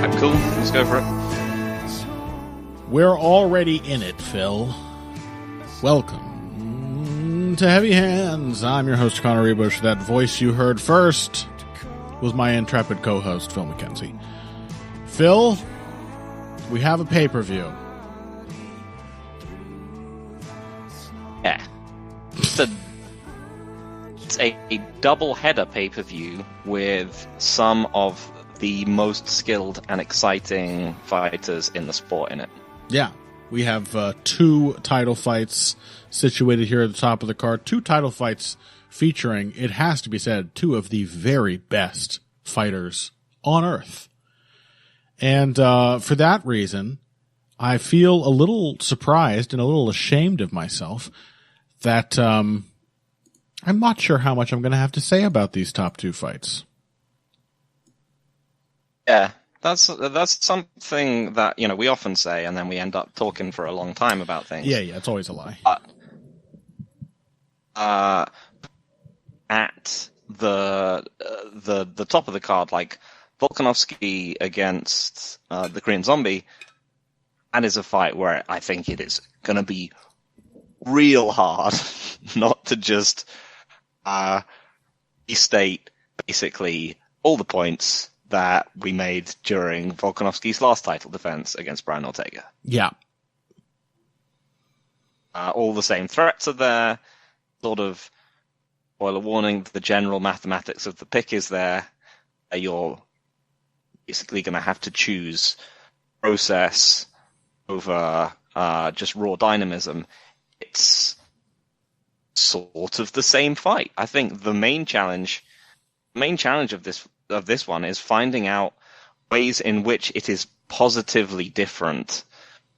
Cool, let's go for it. We're already in it, Phil. Welcome to Heavy Hands. I'm your host, Connor Rebush. That voice you heard first was my intrepid co-host, Phil McKenzie. Phil, we have a pay-per-view. Yeah. It's a double-header pay-per-view with some of the most skilled and exciting fighters in the sport in it. Yeah. We have two title fights situated here at the top of the card. Two title fights featuring, it has to be said, two of the very best fighters on Earth. And for that reason, I feel a little surprised and a little ashamed of myself that I'm not sure how much I'm going to have to say about these top two fights. Yeah, that's something that, you know, we often say, and then we end up talking for a long time about things. Yeah, it's always a lie. At the top of the card, like Volkanovski against the Korean Zombie, and is a fight where I think it is going to be real hard not to just restate basically all the points that we made during Volkanovski's last title defense against Brian Ortega. Yeah. All the same threats are there. Sort of, spoiler warning, the general mathematics of the pick is there. You're basically going to have to choose process over just raw dynamism. It's sort of the same fight. I think the main challenge of this one is finding out ways in which it is positively different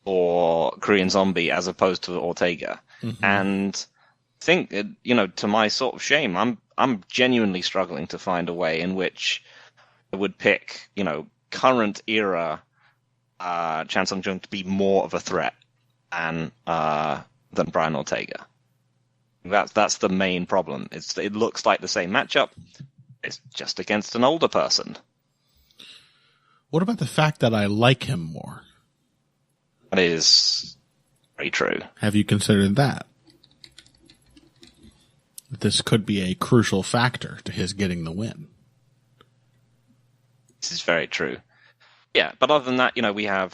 for Korean Zombie as opposed to Ortega. Mm-hmm. And I think, you know, to my sort of shame, I'm genuinely struggling to find a way in which I would pick, you know, current era Chan Sung-jung to be more of a threat than Brian Ortega. That's the main problem. It looks like the same matchup. It's just against an older person. What about the fact that I like him more? That is very true. Have you considered that? This could be a crucial factor to his getting the win. This is very true. Yeah, but other than that, you know, we have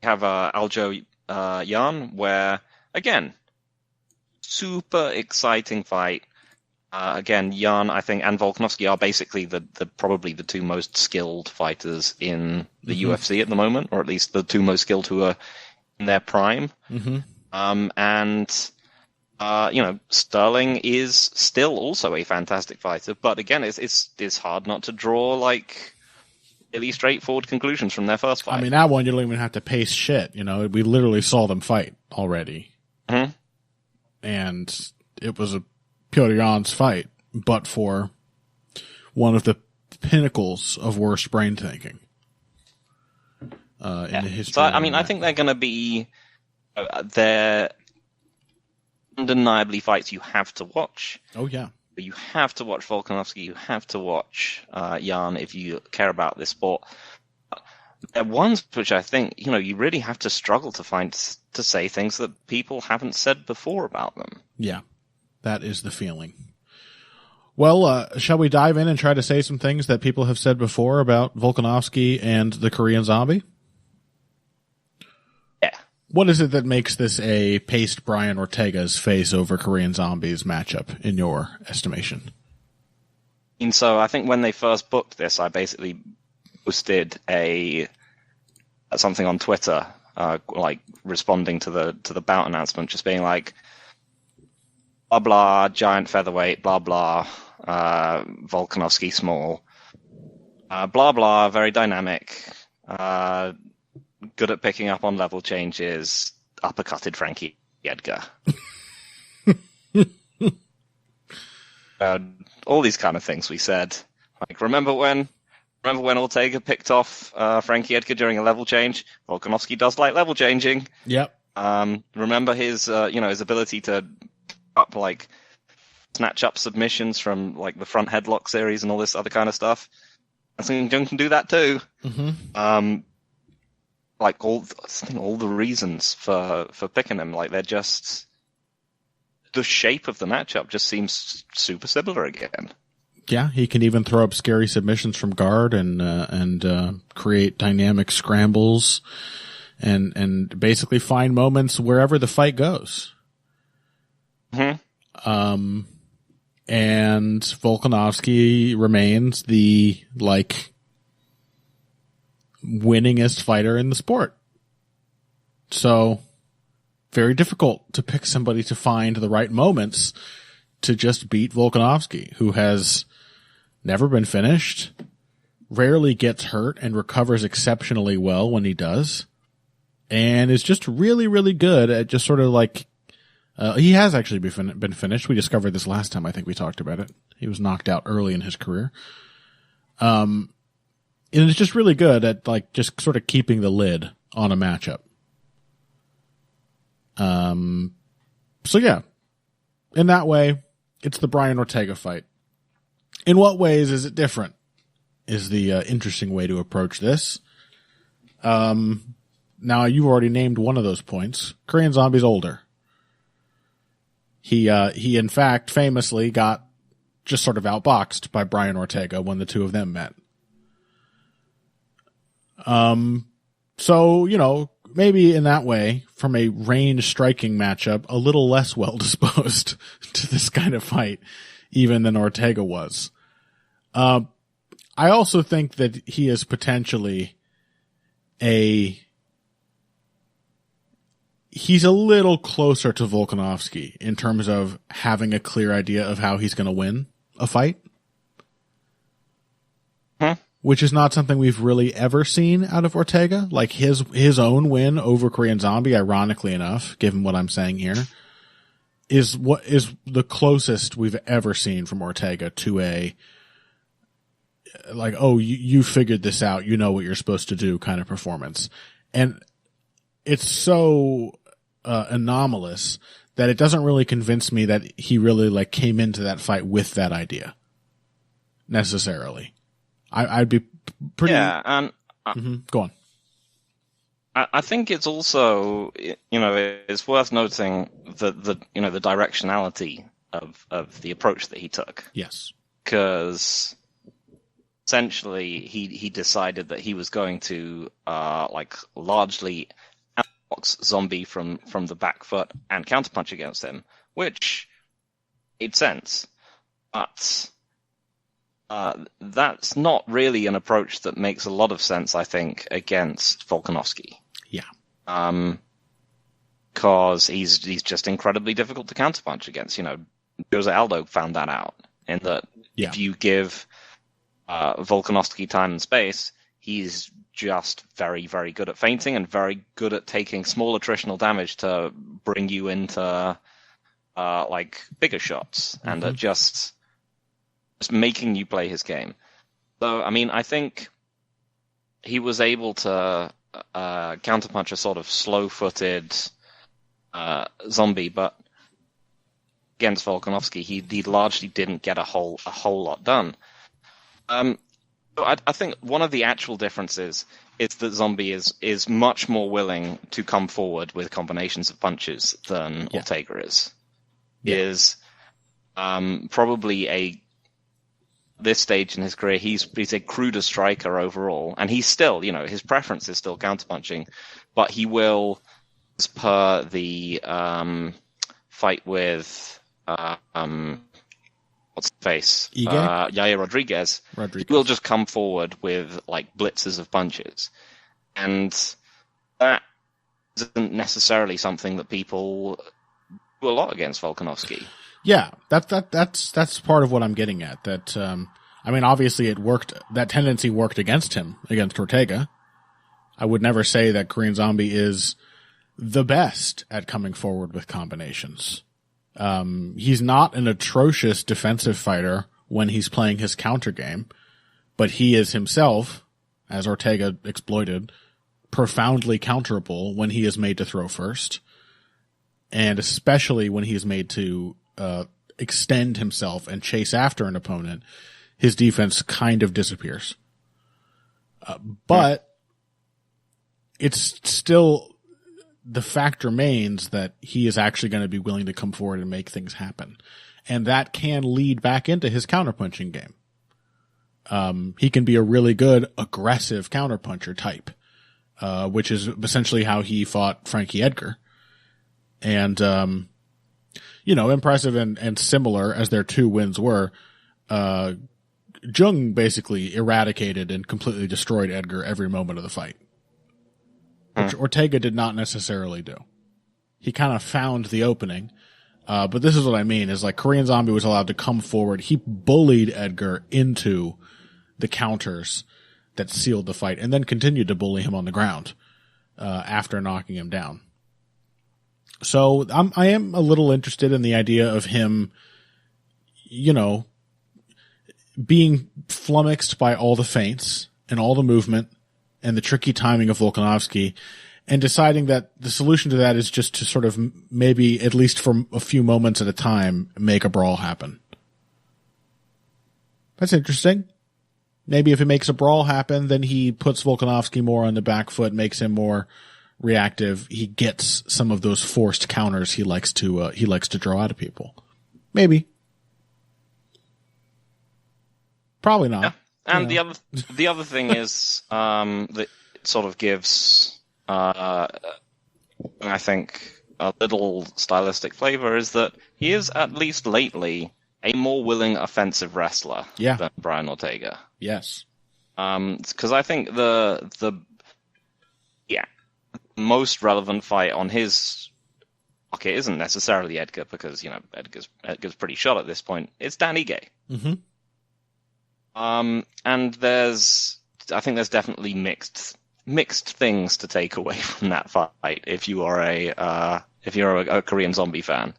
Aljo Yan, where, again, super exciting fight. Again, Yan, I think, and Volkanovski are basically probably the two most skilled fighters in the UFC at the moment, or at least the two most skilled who are in their prime. Mm-hmm. You know, Sterling is still also a fantastic fighter, but again, it's hard not to draw like really straightforward conclusions from their first fight. I mean, that one you don't even have to pace shit. You know, we literally saw them fight already, and it was a Pyongyang's fight, but for one of the pinnacles of worst brain thinking in the history. So, I mean, I think they're going to be they're undeniably fights you have to watch. Oh yeah, you have to watch Volkanovski. You have to watch Yan if you care about this sport. They're ones which I think, you know, you really have to struggle to say things that people haven't said before about them. Yeah. That is the feeling. Well, shall we dive in and try to say some things that people have said before about Volkanovski and the Korean Zombie? Yeah. What is it that makes this a paced Brian Ortega's face over Korean Zombie's matchup, in your estimation? And so I think when they first booked this, I basically posted something on Twitter, like responding to the bout announcement, just being like, blah, blah, giant featherweight, blah, blah, Volkanovski small, blah, blah, very dynamic, good at picking up on level changes, uppercutted Frankie Edgar. All these kind of things we said. Like, remember when Ortega picked off Frankie Edgar during a level change? Volkanovski does like level changing. Yep. Remember his his ability to up snatch up submissions from like the front headlock series and all this other kind of stuff. Sung Jung can do that too. Mm-hmm. Like I think all the reasons for picking him, like they're just the shape of the matchup just seems super similar again. Yeah, he can even throw up scary submissions from guard and create dynamic scrambles and basically find moments wherever the fight goes. Mm-hmm. And Volkanovski remains the winningest fighter in the sport. So very difficult to pick somebody to find the right moments to just beat Volkanovski, who has never been finished, rarely gets hurt, and recovers exceptionally well when he does, and is just really, really good at just sort of he has actually been finished. We discovered this last time. I think we talked about it. He was knocked out early in his career. And it's just really good at just sort of keeping the lid on a matchup. So yeah, in that way, it's the Brian Ortega fight. In what ways is it different? Is the interesting way to approach this. Now you've already named one of those points. Korean Zombie's older. He in fact famously got just sort of outboxed by Brian Ortega when the two of them met. So, maybe in that way, from a range striking matchup, a little less well disposed to this kind of fight, even than Ortega was. I also think that he is potentially he's a little closer to Volkanovski in terms of having a clear idea of how he's going to win a fight. Which is not something we've really ever seen out of Ortega. Like his own win over Korean Zombie, ironically enough, given what I'm saying here, is what is the closest we've ever seen from Ortega to a you figured this out, you know what you're supposed to do kind of performance. And it's so anomalous that it doesn't really convince me that he really came into that fight with that idea necessarily. I'd be pretty. Yeah, and go on. I think it's also, it's worth noting the directionality of the approach that he took. Yes, because essentially he decided that he was going to largely outbox Zombie from the back foot and counterpunch against him, which made sense, but. That's not really an approach that makes a lot of sense, I think, against Volkanovski. Yeah. Because he's just incredibly difficult to counterpunch against. Jose Aldo found that out, in that if you give Volkanovski time and space, he's just very, very good at feinting and very good at taking small attritional damage to bring you into bigger shots and at just making you play his game. So, I think he was able to counterpunch a sort of slow-footed Zombie, but against Volkanovski, he largely didn't get a whole lot done. So I think one of the actual differences is that Zombie is much more willing to come forward with combinations of punches than Ortega is. Yeah. Is probably this stage in his career, he's a cruder striker overall, and he's still, his preference is still counterpunching, but he will, as per the fight with what's the face, Yair Rodriguez, he will just come forward with blitzes of punches, and that isn't necessarily something that people do a lot against Volkanovski. Yeah, that's part of what I'm getting at. That obviously it worked. That tendency worked against him, against Ortega. I would never say that Korean Zombie is the best at coming forward with combinations. He's not an atrocious defensive fighter when he's playing his counter game, but he is himself, as Ortega exploited, profoundly counterable when he is made to throw first, and especially when he is made to extend himself and chase after an opponent, his defense kind of disappears. But it's still, the fact remains that he is actually going to be willing to come forward and make things happen. And that can lead back into his counterpunching game. He can be a really good aggressive counterpuncher type, which is essentially how he fought Frankie Edgar. And, impressive and similar as their 2 wins were, Jung basically eradicated and completely destroyed Edgar every moment of the fight, which Ortega did not necessarily do. He kind of found the opening. But this is what I mean, is like Korean Zombie was allowed to come forward. He bullied Edgar into the counters that sealed the fight and then continued to bully him on the ground, after knocking him down. So I am a little interested in the idea of him, being flummoxed by all the feints and all the movement and the tricky timing of Volkanovski, and deciding that the solution to that is just to sort of maybe, at least for a few moments at a time, make a brawl happen. That's interesting. Maybe if it makes a brawl happen, then he puts Volkanovski more on the back foot, makes him more reactive. He gets some of those forced counters he likes to draw out of people. Maybe. Probably not. Yeah. And the other thing is, that it sort of gives, I think, a little stylistic flavor, is that he is, at least lately, a more willing offensive wrestler than Brian Ortega. Yes. Because I think the most relevant fight on his pocket isn't necessarily Edgar, because Edgar's pretty shot at this point. It's Dan Ige. Mm-hmm. And I think there's definitely mixed things to take away from that fight if you are a Korean Zombie fan.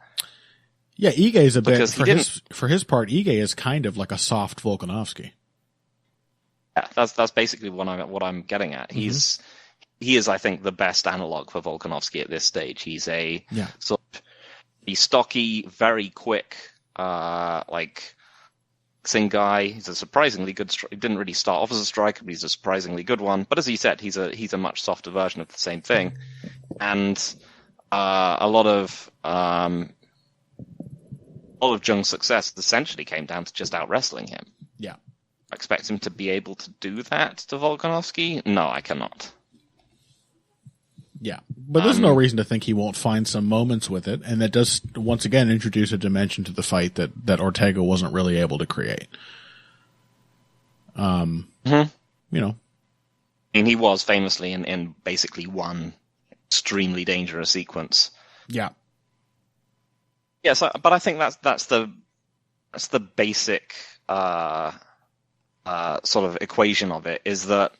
Yeah, Ige is a bit, for his part, Ige is kind of like a soft Volkanovski. Yeah, that's basically what I'm getting at. Mm-hmm. He is, I think, the best analog for Volkanovski at this stage. He's a sort of stocky, very quick, boxing guy. He's a surprisingly good. He didn't really start off as a striker, but he's a surprisingly good one. But as you said, he's a much softer version of the same thing, and a lot of Jung's success essentially came down to just out wrestling him. Yeah, I expect him to be able to do that to Volkanovski. No, I cannot. Yeah, but there's no reason to think he won't find some moments with it, and that does once again introduce a dimension to the fight that Ortega wasn't really able to create. And he was famously in basically one extremely dangerous sequence. Yeah. Yes, but I think that's the basic sort of equation of it, is that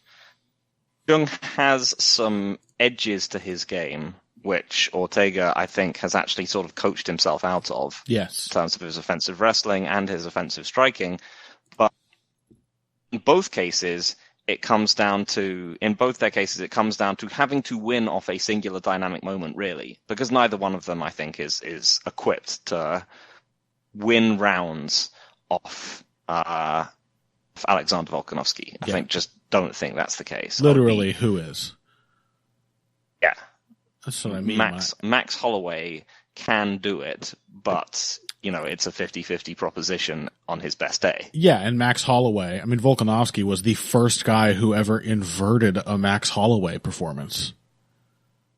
Jung has some edges to his game, which Ortega, I think, has actually sort of coached himself out of. Yes. In terms of his offensive wrestling and his offensive striking. But in both cases, it comes down to having to win off a singular dynamic moment, really. Because neither one of them, I think, is equipped to win rounds off Alexander Volkanovski. I don't think that's the case. Literally, who is? Yeah. That's what I mean. Max Holloway can do it, but, it's a 50-50 proposition on his best day. Yeah, and Max Holloway, Volkanovski was the first guy who ever inverted a Max Holloway performance.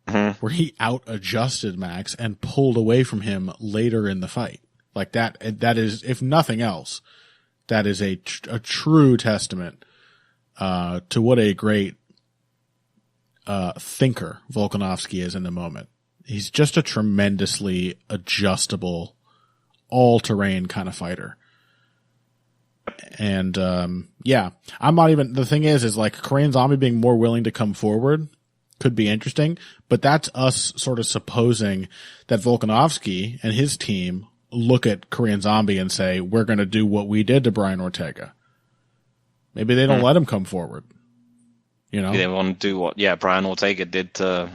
Mm-hmm. Where he out-adjusted Max and pulled away from him later in the fight. Like that is, if nothing else, that is a true testament to what a great thinker Volkanovski is in the moment. He's just a tremendously adjustable, all-terrain kind of fighter. And I'm not even, the thing is like Korean Zombie being more willing to come forward could be interesting, but that's us sort of supposing that Volkanovski and his team look at Korean Zombie and say, we're going to do what we did to Brian Ortega. Maybe they don't let him come forward. Maybe they want to do what Brian Ortega did to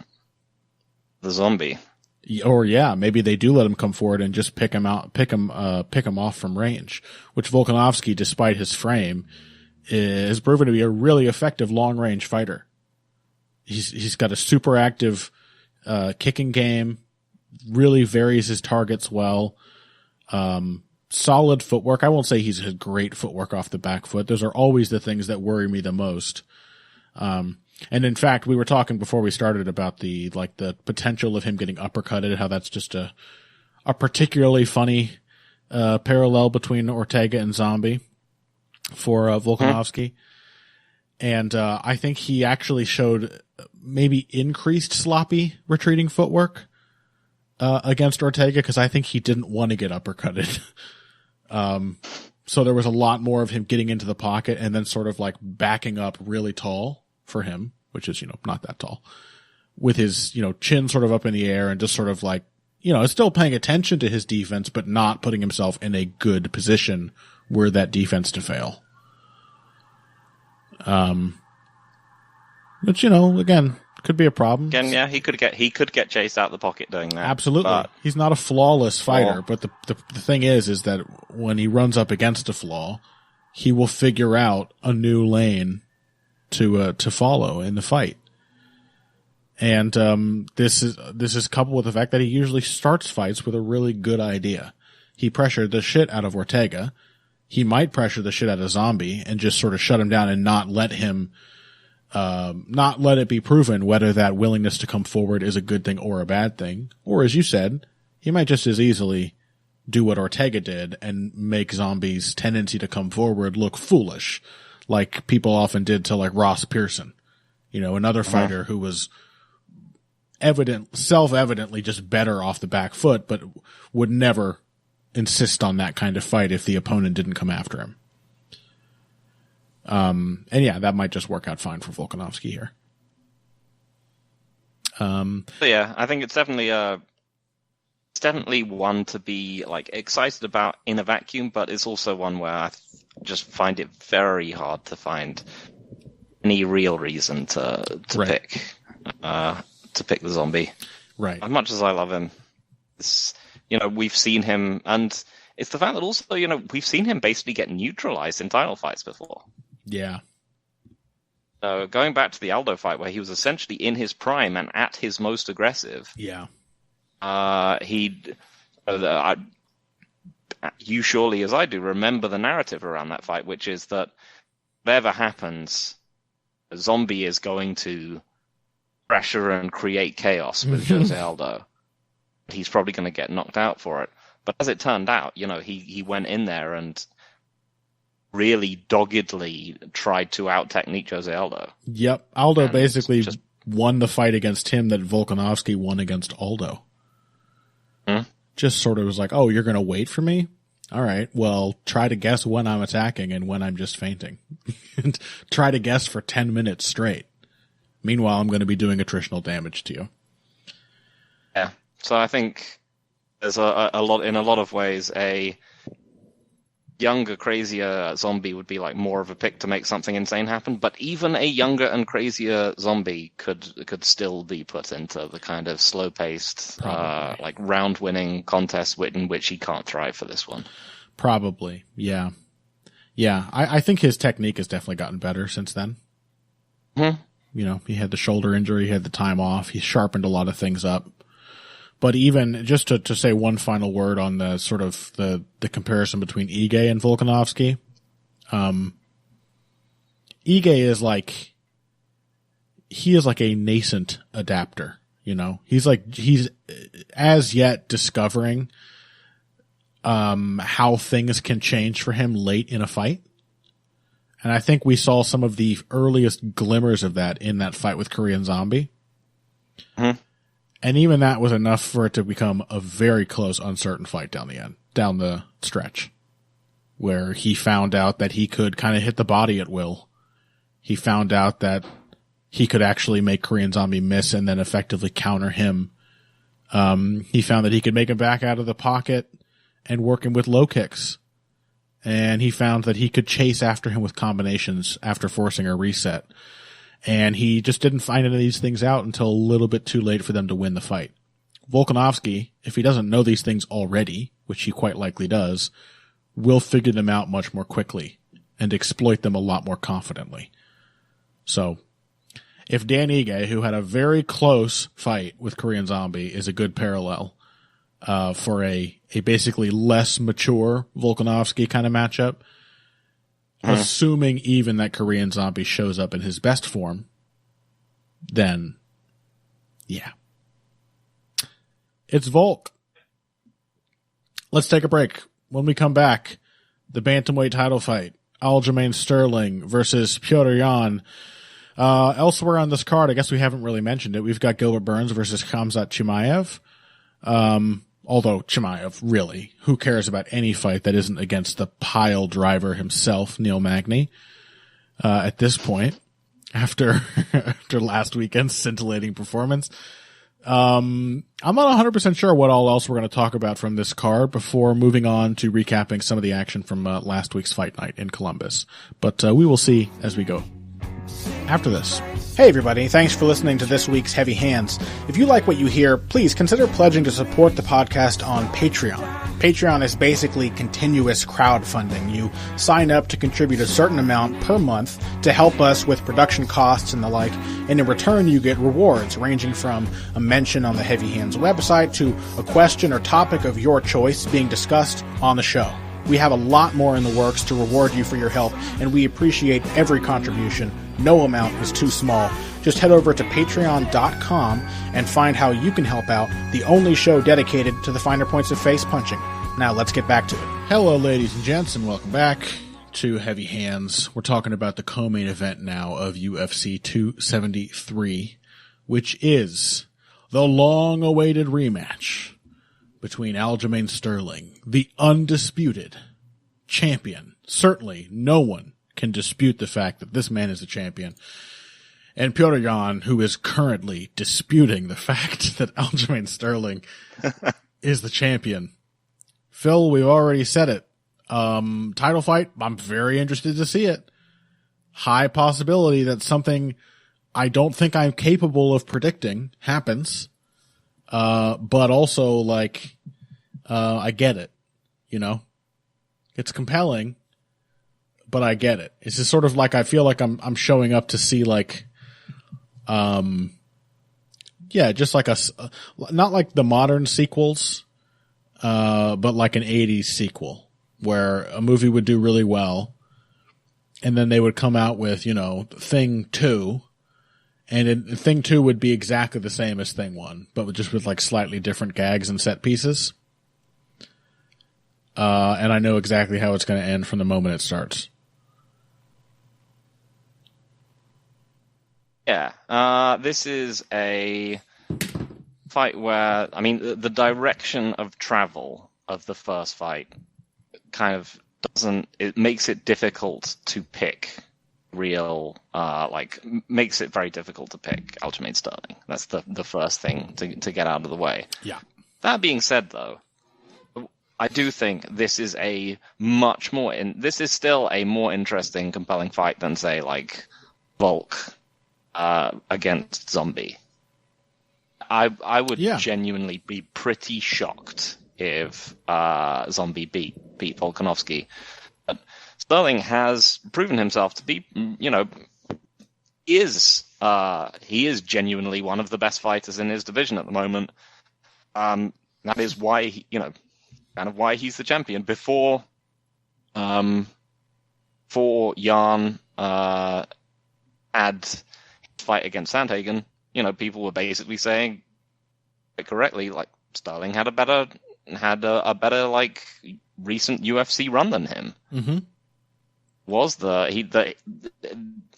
the Zombie. Or maybe they do let him come forward and just pick him off from range, which Volkanovski, despite his frame, has proven to be a really effective long-range fighter. He's got a super active kicking game, really varies his targets well, solid footwork. I won't say he's a great footwork off the back foot. Those are always the things that worry me the most. And in fact, we were talking before we started about the potential of him getting uppercutted, how that's just a particularly funny parallel between Ortega and Zombie for Volkanovski. And I think he actually showed maybe increased sloppy retreating footwork against Ortega, because I think he didn't want to get uppercutted. So there was a lot more of him getting into the pocket and then sort of like backing up really tall for him, which is, not that tall, with his, chin sort of up in the air and just sort of like, still paying attention to his defense, but not putting himself in a good position were that defense to fail. Which, again, could be a problem. Again, yeah, he could get chased out the pocket doing that. Absolutely. But he's not a flawless fighter, but the thing is that when he runs up against a flaw, he will figure out a new lane to follow in the fight. And this is coupled with the fact that he usually starts fights with a really good idea. He pressured the shit out of Ortega. He might pressure the shit out of Zombie and just sort of shut him down and not let it be proven whether that willingness to come forward is a good thing or a bad thing. Or, as you said, he might just as easily do what Ortega did and make Zombie's tendency to come forward look foolish, like people often did to like Ross Pearson, another fighter who was self-evidently just better off the back foot, but would never insist on that kind of fight if the opponent didn't come after him. And yeah, that might just work out fine for Volkanovski here. So yeah, I think it's definitely one to be like excited about in a vacuum, but it's also one where I just find it very hard to find any real reason to pick the Zombie. Right. As much as I love him, we've seen him, and it's the fact that also, we've seen him basically get neutralized in title fights before. Yeah. Going back to the Aldo fight where he was essentially in his prime and at his most aggressive. Yeah. You surely, as I do, remember the narrative around that fight, which is that whatever happens, a Zombie is going to pressure and create chaos with Jose Aldo. He's probably going to get knocked out for it. But as it turned out, he went in there and really doggedly tried to out-technique Jose Aldo. Yep. Aldo basically just won the fight against him that Volkanovski won against Aldo. Just sort of was like, oh, you're going to wait for me? All right, well, try to guess when I'm attacking and when I'm just fainting. And try to guess for 10 minutes straight. Meanwhile, I'm going to be doing attritional damage to you. Yeah. So I think there's a lot of ways, a younger, crazier Zombie would be like more of a pick to make something insane happen. But even a younger and crazier Zombie could still be put into the kind of slow-paced, like round-winning contest in which he can't thrive for this one. Probably, yeah. Yeah, I think his technique has definitely gotten better since then. He had the shoulder injury, he had the time off, he sharpened a lot of things up. But even just to say one final word on the sort of the comparison between Ige and Volkanovski, Ige is like a nascent adapter. He's as yet discovering how things can change for him late in a fight. And I think we saw some of the earliest glimmers of that in that fight with Korean Zombie. And even that was enough for it to become a very close, uncertain fight down the stretch, where he found out that he could kind of hit the body at will. He found out that he could actually make Korean Zombie miss and then effectively counter him. He found that he could make him back out of the pocket and work him with low kicks. And he found that he could chase after him with combinations after forcing a reset. And he just didn't find any of these things out until a little bit too late for them to win the fight. Volkanovski, if he doesn't know these things already, which he quite likely does, will figure them out much more quickly and exploit them a lot more confidently. So if Dan Ige, who had a very close fight with Korean Zombie, is a good parallel for a basically less mature Volkanovski kind of matchup, assuming even that Korean Zombie shows up in his best form, then yeah. It's Volk. Let's take a break. When we come back, the bantamweight title fight, Aljamain Sterling versus Petr Yan. Elsewhere on this card, I guess we haven't really mentioned it. We've got Gilbert Burns versus Khamzat Chimaev. Although Chimaev, really, who cares about any fight that isn't against the pile driver himself, Neil Magny, at this point, after last weekend's scintillating performance. I'm not 100% sure what all else we're going to talk about from this card before moving on to recapping some of the action from last week's fight night in Columbus. But we will see as we go after this. Hey everybody, thanks for listening to this week's Heavy Hands. If you like what you hear, please consider pledging to support the podcast on Patreon. Patreon is basically continuous crowdfunding. You sign up to contribute a certain amount per month to help us with production costs and the like, and in return you get rewards ranging from a mention on the Heavy Hands website to a question or topic of your choice being discussed on the show. We have a lot more in the works to reward you for your help, and we appreciate every contribution. No amount is too small. Just head over to patreon.com and find how you can help out, the only show dedicated to the finer points of face punching. Now let's get back to it. Hello, ladies and gents, and welcome back to Heavy Hands. We're talking about the co-main event now of UFC 273, which is the long-awaited rematch between Aljamain Sterling, the undisputed champion. Certainly no one can dispute the fact that this man is a champion. And Petr Yan, who is currently disputing the fact that Aljamain Sterling is the champion. Phil, we've already said it. Title fight, I'm very interested to see it. High possibility that something I don't think I'm capable of predicting happens. But also, like, I get it, you know? It's compelling, but I get it. It's just sort of like, I feel like I'm showing up to see, like, just like not like the modern sequels, but like an 80s sequel where a movie would do really well and then they would come out with, you know, Thing 2. And Thing 2 would be exactly the same as Thing 1, but just with like slightly different gags and set pieces. And I know exactly how it's going to end from the moment it starts. Yeah, this is a fight where, I mean, the direction of travel of the first fight kind of it makes it difficult to pick makes it very difficult to pick Aljamain Sterling. That's the first thing to get out of the way. Yeah. That being said, though, I do think this is this is still a more interesting, compelling fight than, say, like Volk against Zombie. I would genuinely be pretty shocked if Zombie beat Volkanovski. But Sterling has proven himself to be, you know, he is genuinely one of the best fighters in his division at the moment. That is why why he's the champion. Before Jan had his fight against Sandhagen, you know, people were basically saying correctly, like, Sterling had a better like recent UFC run than him. Mm-hmm.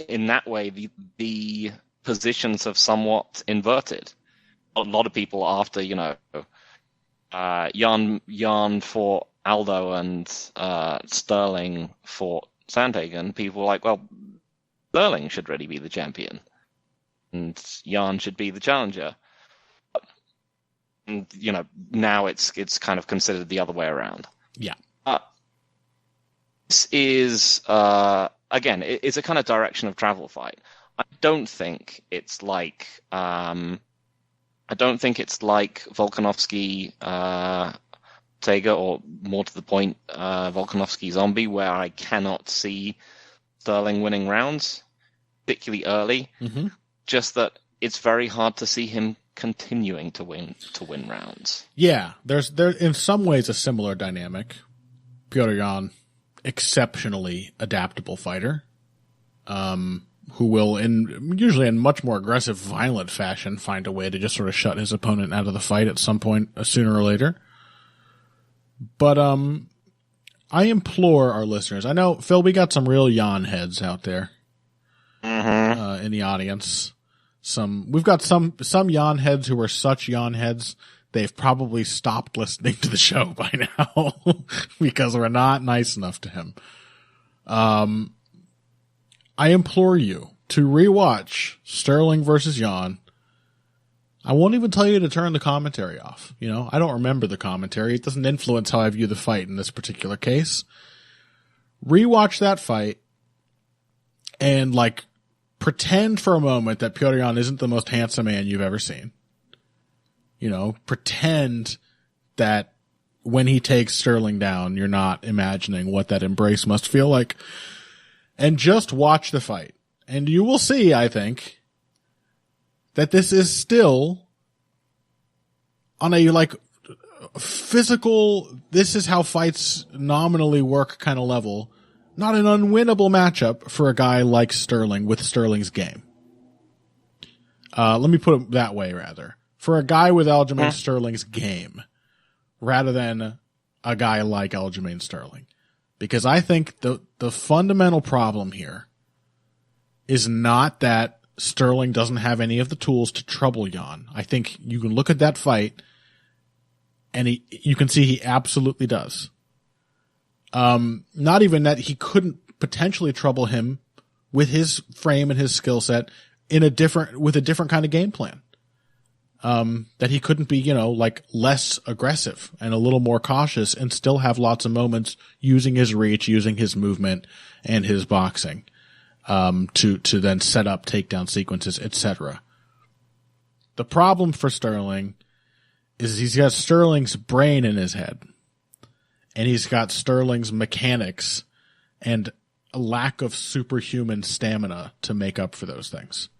In that way the positions have somewhat inverted. A lot of people after, you know, Jan fought Aldo and Sterling fought Sandhagen, people were like, well, Sterling should really be the champion and Jan should be the challenger. And, you know, now it's kind of considered the other way around. Yeah. This is again, it's a kind of direction of travel fight. I don't think it's like Volkanovski Ortega, or more to the point, Volkanovski Zombie, where I cannot see Sterling winning rounds, particularly early. Mm-hmm. Just that it's very hard to see him continuing to win rounds. Yeah, there's in some ways a similar dynamic. Petr Yan, exceptionally adaptable fighter, who will, usually in much more aggressive, violent fashion, find a way to just sort of shut his opponent out of the fight at some point, sooner or later. But I implore our listeners. I know, Phil, we got some real Yan heads out there in the audience. We've got some Yan heads who are such Yan heads they've probably stopped listening to the show by now because we're not nice enough to him. I implore you to rewatch Sterling versus Yan. I won't even tell you to turn the commentary off. You know, I don't remember the commentary. It doesn't influence how I view the fight in this particular case. Rewatch that fight and, like, pretend for a moment that Petr Yan isn't the most handsome man you've ever seen. You know, pretend that when he takes Sterling down, you're not imagining what that embrace must feel like. And just watch the fight. And you will see, I think, that this is still on a, like, physical, this is how fights nominally work kind of level, not an unwinnable matchup for a guy like Sterling with Sterling's game. Let me put it that way, rather. For a guy with Aljamain Sterling's game, rather than a guy like Aljamain Sterling. Because I think the fundamental problem here is not that Sterling doesn't have any of the tools to trouble Yan. I think you can look at that fight and you can see he absolutely does. Not even that he couldn't potentially trouble him with his frame and his skill set with a different kind of game plan. That he couldn't be, like less aggressive and a little more cautious and still have lots of moments using his reach, using his movement and his boxing, to then set up takedown sequences, etc. The problem for Sterling is he's got Sterling's brain in his head and he's got Sterling's mechanics and a lack of superhuman stamina to make up for those things.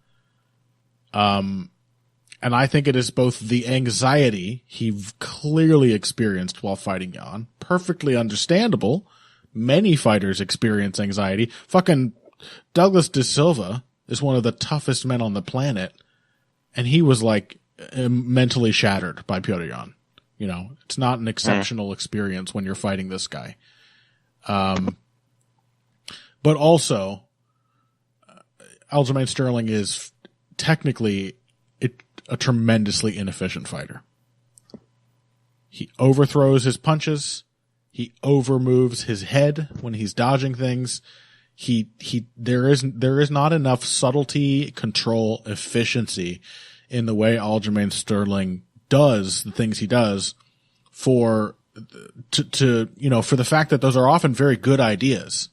And I think it is both the anxiety he clearly experienced while fighting Yan, perfectly understandable. Many fighters experience anxiety. Fucking Douglas De Silva is one of the toughest men on the planet, and he was like mentally shattered by Petr Yan. You know, it's not an exceptional experience when you're fighting this guy. But also, Aljamain Sterling is technically a tremendously inefficient fighter. He overthrows his punches. He overmoves his head when he's dodging things. There is not enough subtlety, control, efficiency in the way Aljamain Sterling does the things he does for the fact that those are often very good ideas,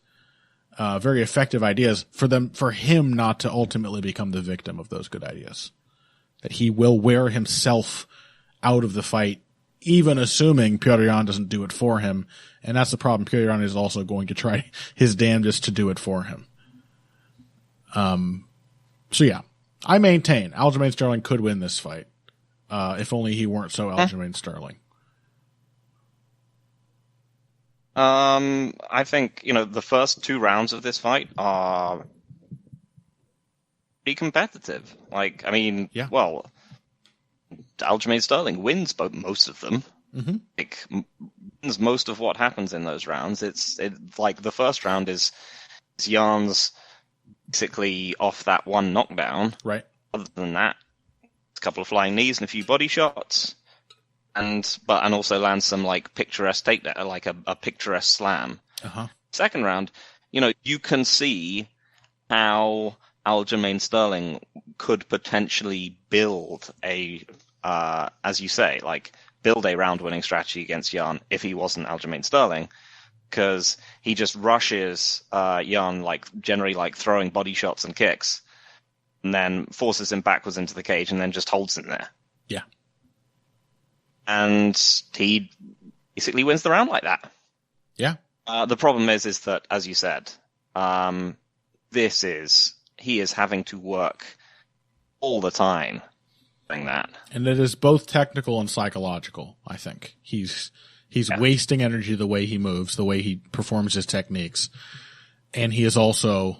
very effective ideas for him not to ultimately become the victim of those good ideas. That he will wear himself out of the fight, even assuming Petr Yan doesn't do it for him. And that's the problem. Petr Yan is also going to try his damnedest to do it for him. So yeah, I maintain Aljamain Sterling could win this fight. If only he weren't so Aljamain Sterling. I think, the first 2 rounds of this fight are pretty competitive. Well, Aljamain Sterling wins most of them. Mm-hmm. Wins most of what happens in those rounds. It's like the first round is Jan's basically off that one knockdown. Right. Other than that, a couple of flying knees and a few body shots, and also lands some like picturesque takedown, like a picturesque slam. Uh-huh. Second round, you can see how Aljamain Sterling could potentially build as you say, build a round-winning strategy against Yan if he wasn't Aljamain Sterling, because he just rushes Yan, generally throwing body shots and kicks, and then forces him backwards into the cage and then just holds him there. Yeah. And he basically wins the round like that. Yeah. The problem is that, as you said, he is having to work all the time doing that. And it is both technical and psychological, I think. He's wasting energy the way he moves, the way he performs his techniques. And he is also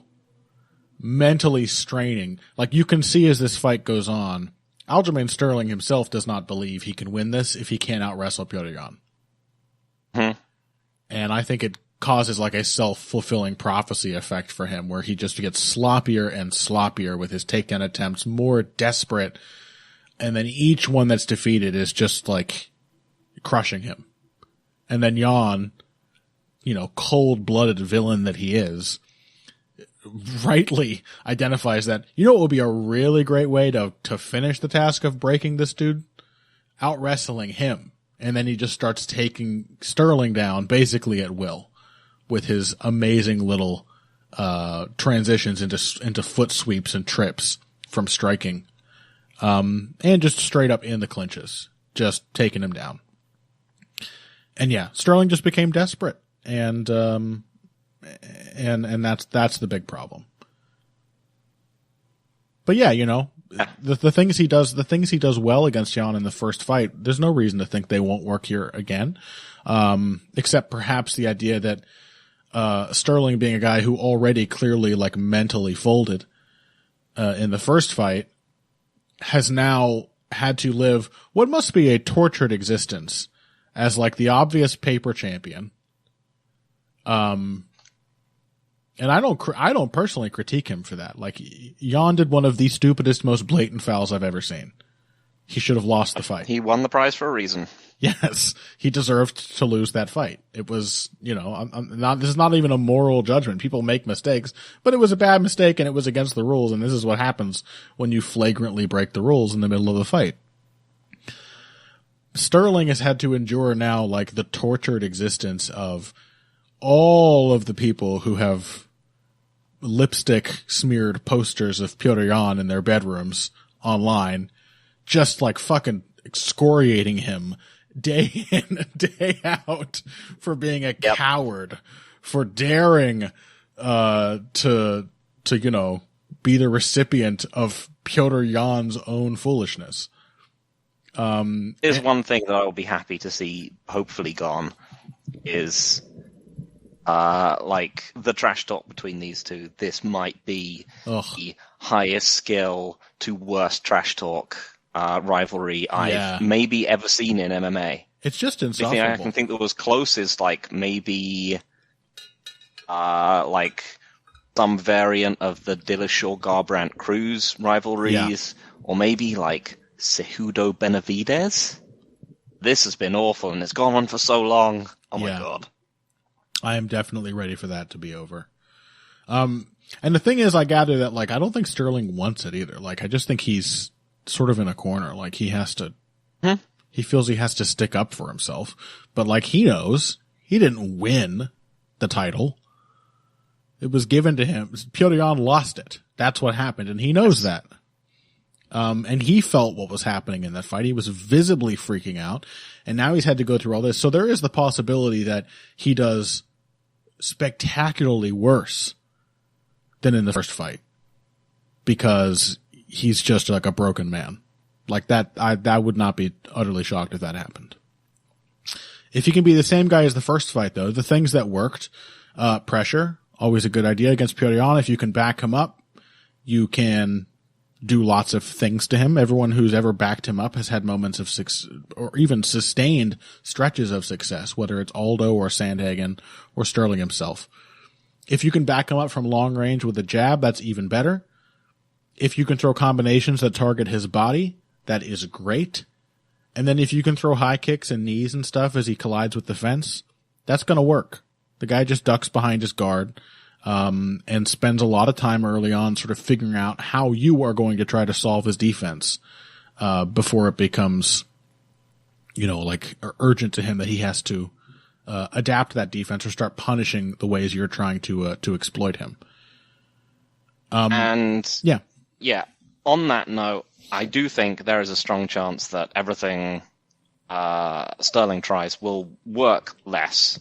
mentally straining. Like, you can see as this fight goes on, Aljamain Sterling himself does not believe he can win this if he can't out-wrestle Petr Yan. And I think it causes like a self-fulfilling prophecy effect for him, where he just gets sloppier and sloppier with his takedown attempts, more desperate, and then each one that's defeated is just like crushing him. And then Yan, cold-blooded villain that he is, rightly identifies that, what would be a really great way to finish the task of breaking this dude? Out-wrestling him. And then he just starts taking Sterling down basically at will with his amazing little transitions into foot sweeps and trips from striking. And just straight up in the clinches, just taking him down. And yeah, Sterling just became desperate, and that's the big problem. But yeah, the things he does well against Yan in the first fight, there's no reason to think they won't work here again. Except perhaps the idea that Sterling, being a guy who already clearly like mentally folded in the first fight, has now had to live what must be a tortured existence as like the obvious paper champion. And I don't personally critique him for that. Like, Yan did one of the stupidest, most blatant fouls I've ever seen. He should have lost the fight. He won the prize for a reason. Yes, he deserved to lose that fight. It was, this is not even a moral judgment. People make mistakes, but it was a bad mistake and it was against the rules. And this is what happens when you flagrantly break the rules in the middle of the fight. Sterling has had to endure now like the tortured existence of all of the people who have lipstick smeared posters of Petr Yan in their bedrooms online, just like fucking excoriating him day in, day out for being a coward, for daring, to be the recipient of Petr Yan's own foolishness. There's one thing that I'll be happy to see hopefully gone is like the trash talk between these two. This might be the highest skill to worst trash talk rivalry I've maybe ever seen in MMA. It's just insufferable. I can think that was closest, like maybe like some variant of the Dillashaw Garbrandt Cruz rivalries, or maybe like Cejudo Benavidez. This has been awful, and it's gone on for so long. Oh my god. I am definitely ready for that to be over. And the thing is, I gather that, like, I don't think Sterling wants it either. Like, I just think he's sort of in a corner. Like, he has to, he feels he has to stick up for himself. But, like, he knows he didn't win the title. It was given to him. Petr Yan lost it. That's what happened, and he knows that. And he felt what was happening in that fight. He was visibly freaking out, and now he's had to go through all this. So there is the possibility that he does spectacularly worse than in the first fight, because he's just like a broken man. Like that, I would not be utterly shocked if that happened. If he can be the same guy as the first fight, though, the things that worked, pressure, always a good idea against Petr Yan. If you can back him up, you can do lots of things to him. Everyone who's ever backed him up has had moments of success, or even sustained stretches of success, whether it's Aldo or Sandhagen or Sterling himself. If you can back him up from long range with a jab, that's even better. If you can throw combinations that target his body, that is great. And then if you can throw high kicks and knees and stuff as he collides with the fence, that's going to work. The guy just ducks behind his guard, and spends a lot of time early on sort of figuring out how you are going to try to solve his defense, before it becomes, like urgent to him that he has to, adapt that defense or start punishing the ways you're trying to exploit him. On that note, I do think there is a strong chance that everything Sterling tries will work less.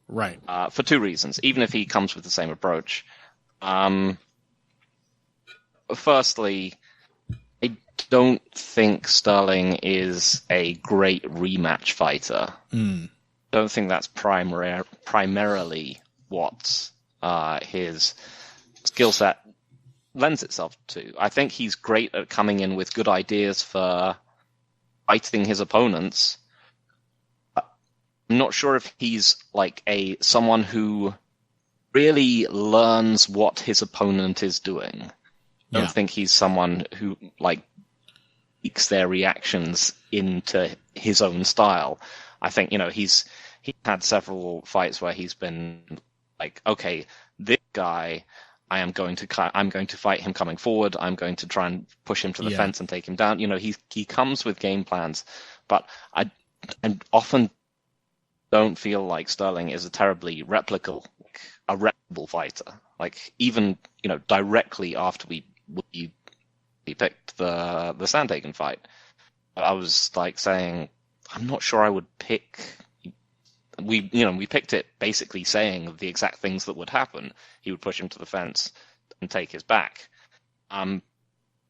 Right. For two reasons, even if he comes with the same approach. Firstly, I don't think Sterling is a great rematch fighter. Don't think that's primarily what his skill set lends itself to. I think he's great at coming in with good ideas for fighting his opponents. I'm not sure if he's like someone who really learns what his opponent is doing. I don't think he's someone who tweaks their reactions into his own style. I think he's had several fights where he's been like, okay, this guy, I'm going to fight him coming forward. I'm going to try and push him to the fence and take him down. He comes with game plans, but I often don't feel like Sterling is a terribly replicable fighter. Like even directly after we picked the Sandhagen fight, I was like saying, I'm not sure I would pick. We picked it basically saying the exact things that would happen. He would push him to the fence and take his back. I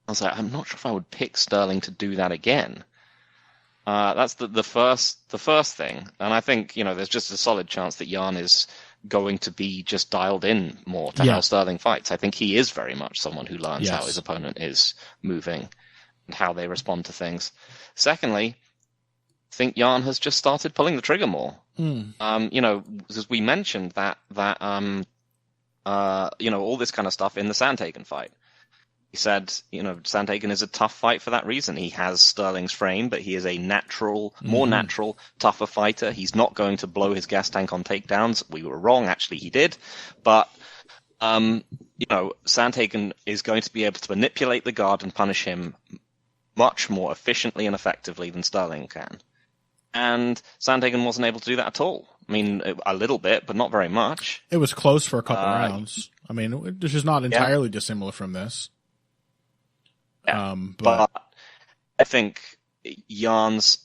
was like, I'm not sure if I would pick Sterling to do that again. That's the first thing, and I think there's just a solid chance that Jan is going to be just dialed in more to how Sterling fights. I think he is very much someone who learns how his opponent is moving and how they respond to things. Secondly, I think Jan has just started pulling the trigger more. As we mentioned that all this kind of stuff in the Sandhagen fight. He said, Sandhagen is a tough fight for that reason. He has Sterling's frame, but he is a more natural, tougher fighter. He's not going to blow his gas tank on takedowns. We were wrong. Actually, he did. But, Sandhagen is going to be able to manipulate the guard and punish him much more efficiently and effectively than Sterling can. And Sandhagen wasn't able to do that at all. I mean, a little bit, but not very much. It was close for a couple rounds. I mean, which is not entirely dissimilar from this. But I think Jan's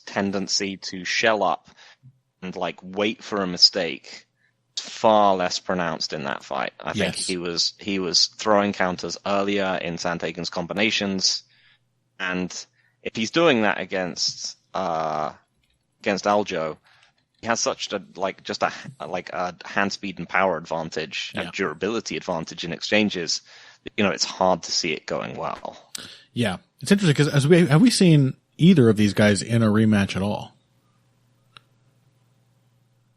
tendency to shell up and wait for a mistake is far less pronounced in that fight. I think he was throwing counters earlier in Sandhagen's combinations, and if he's doing that against Aljo, he has such a hand speed and power advantage and durability advantage in exchanges. It's hard to see it going well. Yeah, it's interesting because have we seen either of these guys in a rematch at all?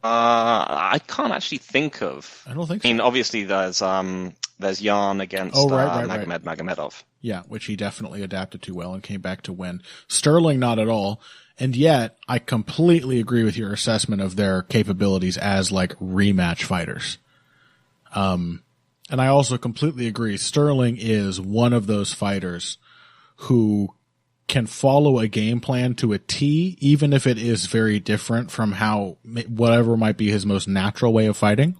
I can't actually think of. I don't think so. I mean, obviously there's Jan against Magomedov. Yeah, which he definitely adapted to well and came back to win. Sterling, not at all. And yet, I completely agree with your assessment of their capabilities as rematch fighters. And I also completely agree. Sterling is one of those fighters who can follow a game plan to a T, even if it is very different from whatever might be his most natural way of fighting.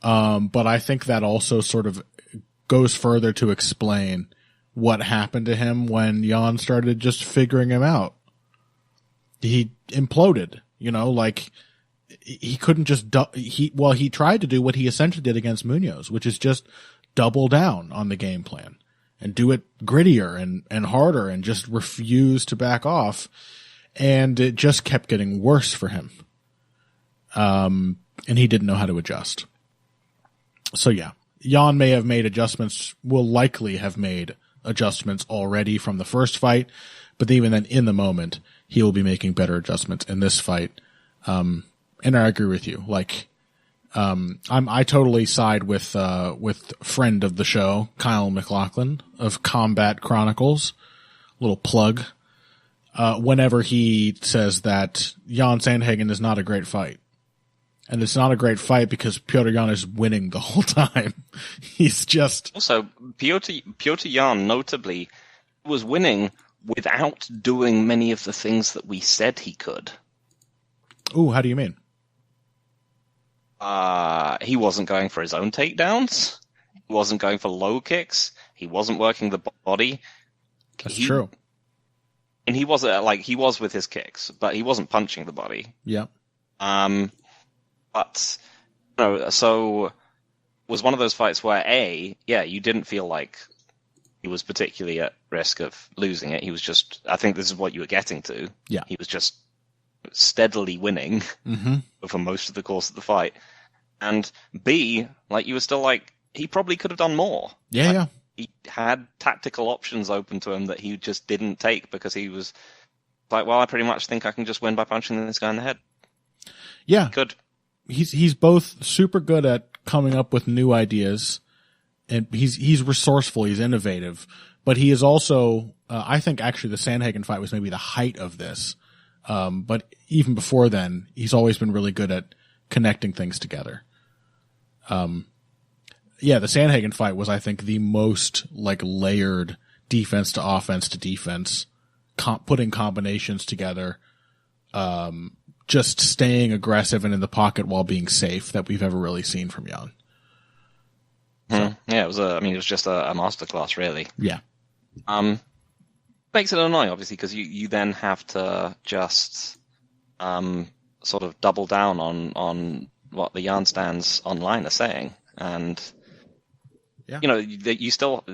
But I think that also sort of goes further to explain what happened to him when Jan started just figuring him out. He imploded, he couldn't just, he tried to do what he essentially did against Munoz, which is just double down on the game plan and do it grittier and harder and just refuse to back off. And it just kept getting worse for him. And he didn't know how to adjust. So yeah, Jan may have made adjustments, will likely have made adjustments already from the first fight, but even then in the moment, he will be making better adjustments in this fight. And I agree with you. I totally side with friend of the show, Kyle McLaughlin of Combat Chronicles. Little plug. Whenever he says that Jan Sandhagen is not a great fight. And it's not a great fight because Piotr Jan is winning the whole time. He's just... Also, Piotr Jan notably was winning without doing many of the things that we said he could. Ooh, how do you mean? He wasn't going for his own takedowns. He wasn't going for low kicks. He wasn't working the body. That's true. and he was he was with his kicks, but he wasn't punching the body. Yeah. But so was one of those fights where you didn't feel like he was particularly at risk of losing it. He was just, I think this is what you were getting to. Yeah. He was just steadily winning for most of the course of the fight. And B, you were still he probably could have done more. Yeah, yeah. He had tactical options open to him that he just didn't take because he was I pretty much think I can just win by punching this guy in the head. Yeah. He could. He's both super good at coming up with new ideas, and he's resourceful, he's innovative, but he is also, I think actually the Sandhagen fight was maybe the height of this. But even before then, he's always been really good at connecting things together. The Sandhagen fight was, I think, the most layered defense to offense to defense, putting combinations together, just staying aggressive and in the pocket while being safe that we've ever really seen from Jan. So. Yeah, it was just a masterclass, really. Yeah. Makes it annoying, obviously, because you then have to just sort of double down on what the Jan stands online are saying, and you still.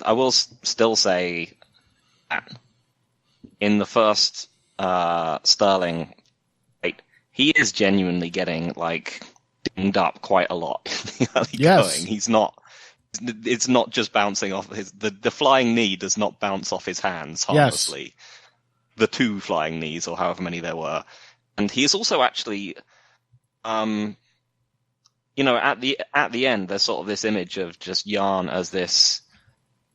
I will still say that in the first Sterling fight, he is genuinely getting dinged up quite a lot. Yes. Going. He's not. It's not just bouncing off the flying knee does not bounce off his hands harmlessly. Yes. The 2 flying knees, or however many there were, and he is also actually, at the end, there's sort of this image of just Jan as this,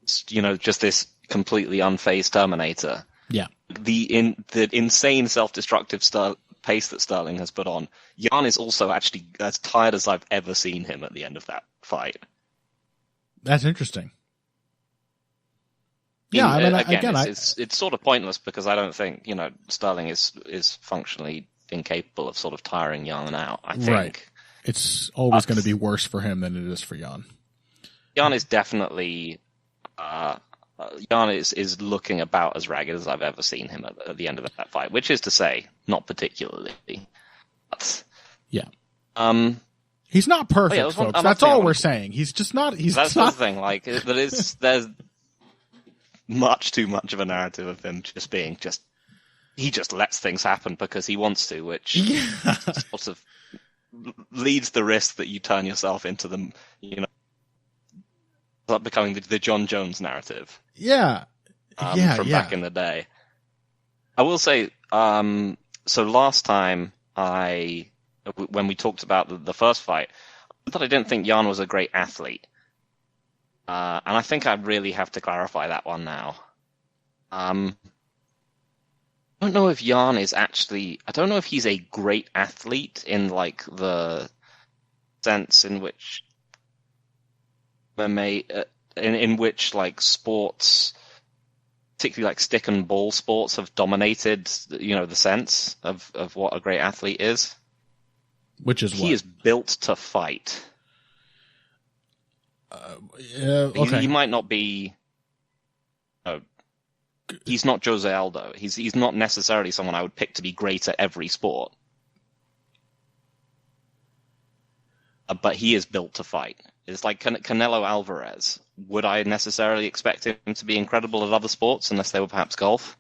just this completely unfazed Terminator. Yeah. The insane self-destructive pace that Sterling has put on. Jan is also actually as tired as I've ever seen him at the end of that fight. That's interesting. Yeah, it's sort of pointless because I don't think Sterling is functionally incapable of sort of tiring Jan out. I think right. It's always going to be worse for him than it is for Jan. Jan is definitely Jan is looking about as ragged as I've ever seen him at the end of that fight, which is to say, not particularly. But, yeah. He's not perfect, folks. That's all we're saying. He's just not. That's the thing. There's much too much of a narrative of him just being he just lets things happen because he wants to, which sort of leads the risk that you turn yourself into becoming the John Jones narrative. Yeah. From back in the day. I will say, so last time when we talked about the first fight, I thought I didn't think Jan was a great athlete. And I think I really have to clarify that one now. I don't know if Jan is actually, I don't know if he's a great athlete in the sense in which in which sports, particularly stick and ball sports, have dominated the sense of what a great athlete is. Which is he is built to fight. Okay. He might not be. He's not Jose Aldo. He's not necessarily someone I would pick to be great at every sport. But he is built to fight. It's like Canelo Alvarez. Would I necessarily expect him to be incredible at other sports unless they were perhaps golf?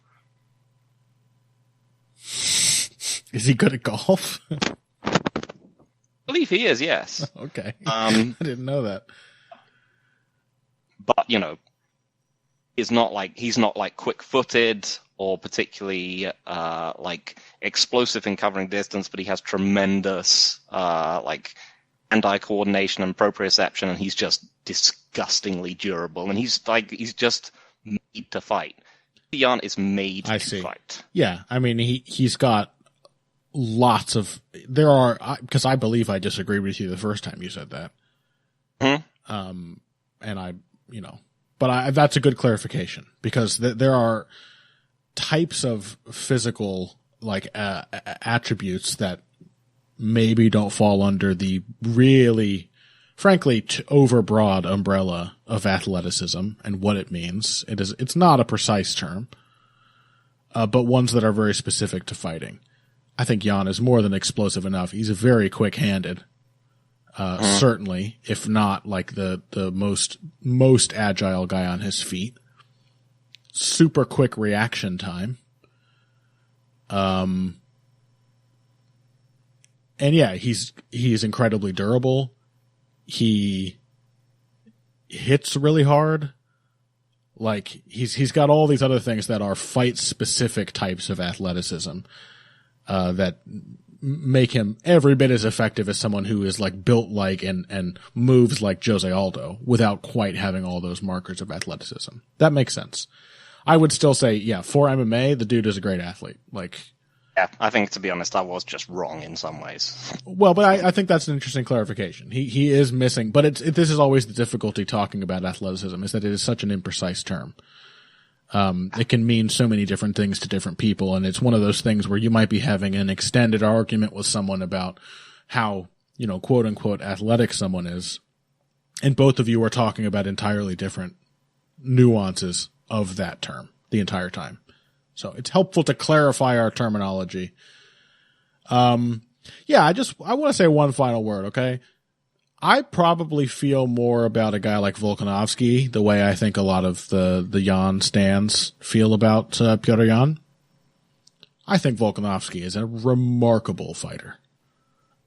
Is he good at golf? I believe he is, yes. Okay. I didn't know that. But, he's not quick-footed or particularly explosive in covering distance, but he has tremendous hand-eye coordination and proprioception, and he's just disgustingly durable. And he's just made to fight. Jan is made to fight. Yeah, I mean he's got lots of. There are, because I believe I disagreed with you the first time you said that. And but that's a good clarification because there are types of physical attributes that maybe don't fall under the really, frankly, overbroad umbrella of athleticism and what it means. It's not a precise term. but ones that are very specific to fighting. I think Jan is more than explosive enough. He's very quick-handed, certainly, if not like the most agile guy on his feet. Super quick reaction time. And yeah, he's incredibly durable. He hits really hard. Like he's got all these other things that are fight specific types of athleticism that make him every bit as effective as someone who is like built like and moves like Jose Aldo without quite having all those markers of athleticism. That makes sense. I would still say, yeah, for MMA, the dude is a great athlete. Like, yeah, I think, to be honest, I was just wrong in some ways. Well, but I think that's an interesting clarification. He is missing, but this is always the difficulty talking about athleticism, is that it is such an imprecise term. It can mean so many different things to different people, and it's one of those things where you might be having an extended argument with someone about how, quote unquote, athletic someone is, and both of you are talking about entirely different nuances of that term the entire time. So it's helpful to clarify our terminology. I want to say one final word, okay? I probably feel more about a guy like Volkanovski the way I think a lot of the Jan stans feel about Petr Yan. I think Volkanovski is a remarkable fighter.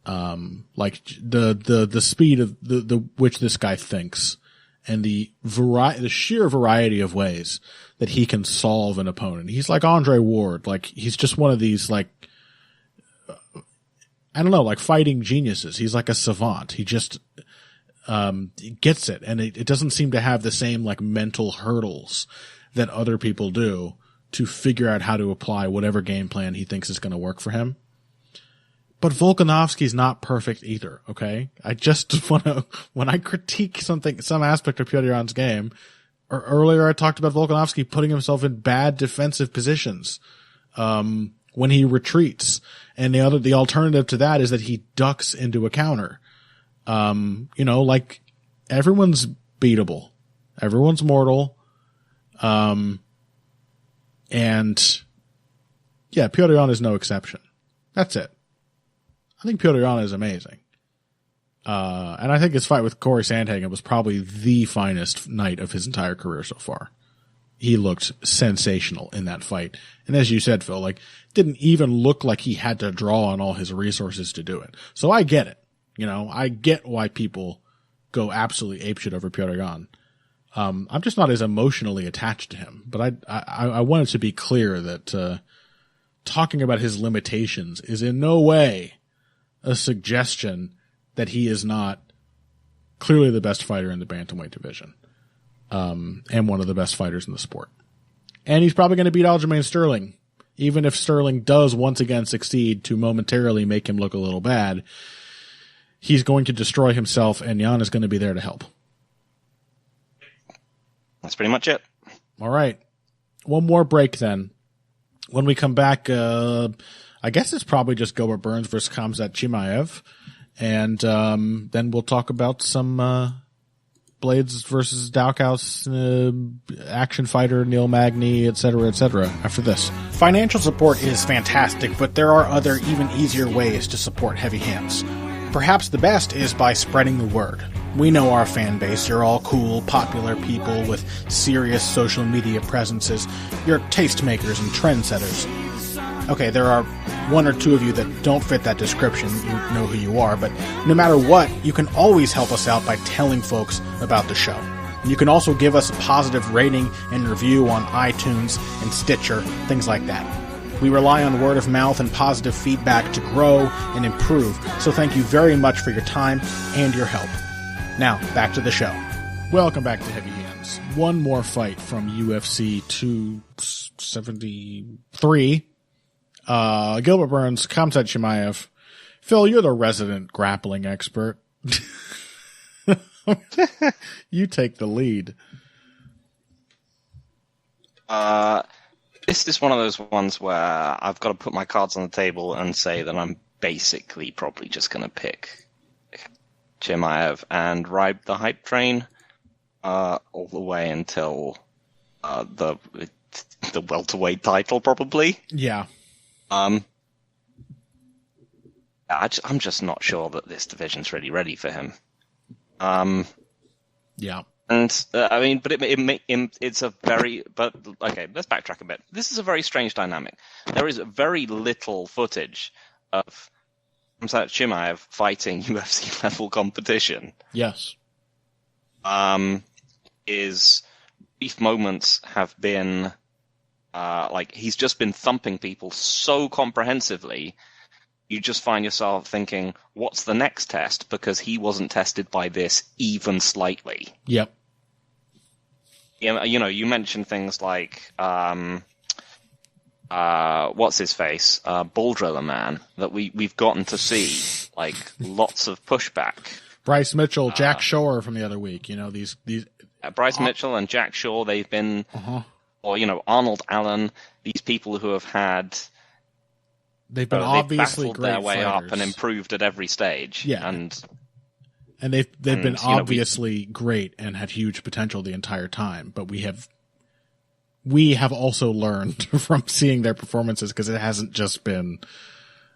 Like the speed of the which this guy thinks, and the sheer variety of ways that he can solve an opponent. He's like Andre Ward. Like, he's just one of these, like, I don't know, like fighting geniuses. He's like a savant. He just, gets it. And it doesn't seem to have the same, like, mental hurdles that other people do to figure out how to apply whatever game plan he thinks is going to work for him. But Volkanovski's not perfect either, okay? I just want to, when I critique some aspect of Petr Yan's game, or earlier I talked about Volkanovski putting himself in bad defensive positions, when he retreats. And the alternative to that is that he ducks into a counter. Like, everyone's beatable. Everyone's mortal. And yeah, Petr Yan is no exception. That's it. I think Petr Yan is amazing. And I think his fight with Corey Sandhagen was probably the finest night of his entire career so far. He looked sensational in that fight. And as you said, Phil, like, didn't even look like he had to draw on all his resources to do it. So I get it. I get why people go absolutely apeshit over Petr Yan. I'm just not as emotionally attached to him. But I wanted to be clear that, talking about his limitations is in no way a suggestion that he is not clearly the best fighter in the bantamweight division, and one of the best fighters in the sport. And he's probably going to beat Aljamain Sterling, even if Sterling does once again succeed to momentarily make him look a little bad. He's going to destroy himself, and Jan is going to be there to help. That's pretty much it. All right. One more break then. When we come back, I guess it's probably just Gilbert Burns versus Khamzat Chimaev. And then we'll talk about some Blaydes versus Daukaus, action fighter, Neil Magny, etc., after this. Financial support is fantastic, but there are other, even easier ways to support Heavy Hands. Perhaps the best is by spreading the word. We know our fan base. You're all cool, popular people with serious social media presences. You're tastemakers and trendsetters. Okay, there are one or two of you that don't fit that description. You know who you are, but no matter what, you can always help us out by telling folks about the show. You can also give us a positive rating and review on iTunes and Stitcher, things like that. We rely on word of mouth and positive feedback to grow and improve, so thank you very much for your time and your help. Now, back to the show. Welcome back to Heavy Hands. One more fight from UFC 273. Gilbert Burns, Khamzat Chimaev. Phil, you're the resident grappling expert. You take the lead. This is one of those ones where I've got to put my cards on the table and say that I'm basically probably just going to pick Chimaev and ride the hype train all the way until the welterweight title, probably. Yeah. I'm just not sure that this division's really ready for him. Yeah. And I mean, but it's a very. But okay, let's backtrack a bit. This is a very strange dynamic. There is very little footage of Chimaev fighting UFC level competition. Yes. His brief moments have been like he's just been thumping people so comprehensively. You just find yourself thinking, what's the next test? Because he wasn't tested by this even slightly. Yep. You know, you mentioned things like, what's his face? Ball Driller Man, that we've gotten to see, like, lots of pushback. Bryce Mitchell, Jack Shore from the other week, you know, these Bryce Mitchell and Jack Shore, they've been, or, you know, Arnold Allen, these people who have had... They've been obviously battled great their way fighters. up and improved at every stage. Yeah. And they've been obviously great and had huge potential the entire time, but we have also learned from seeing their performances, because it hasn't just been,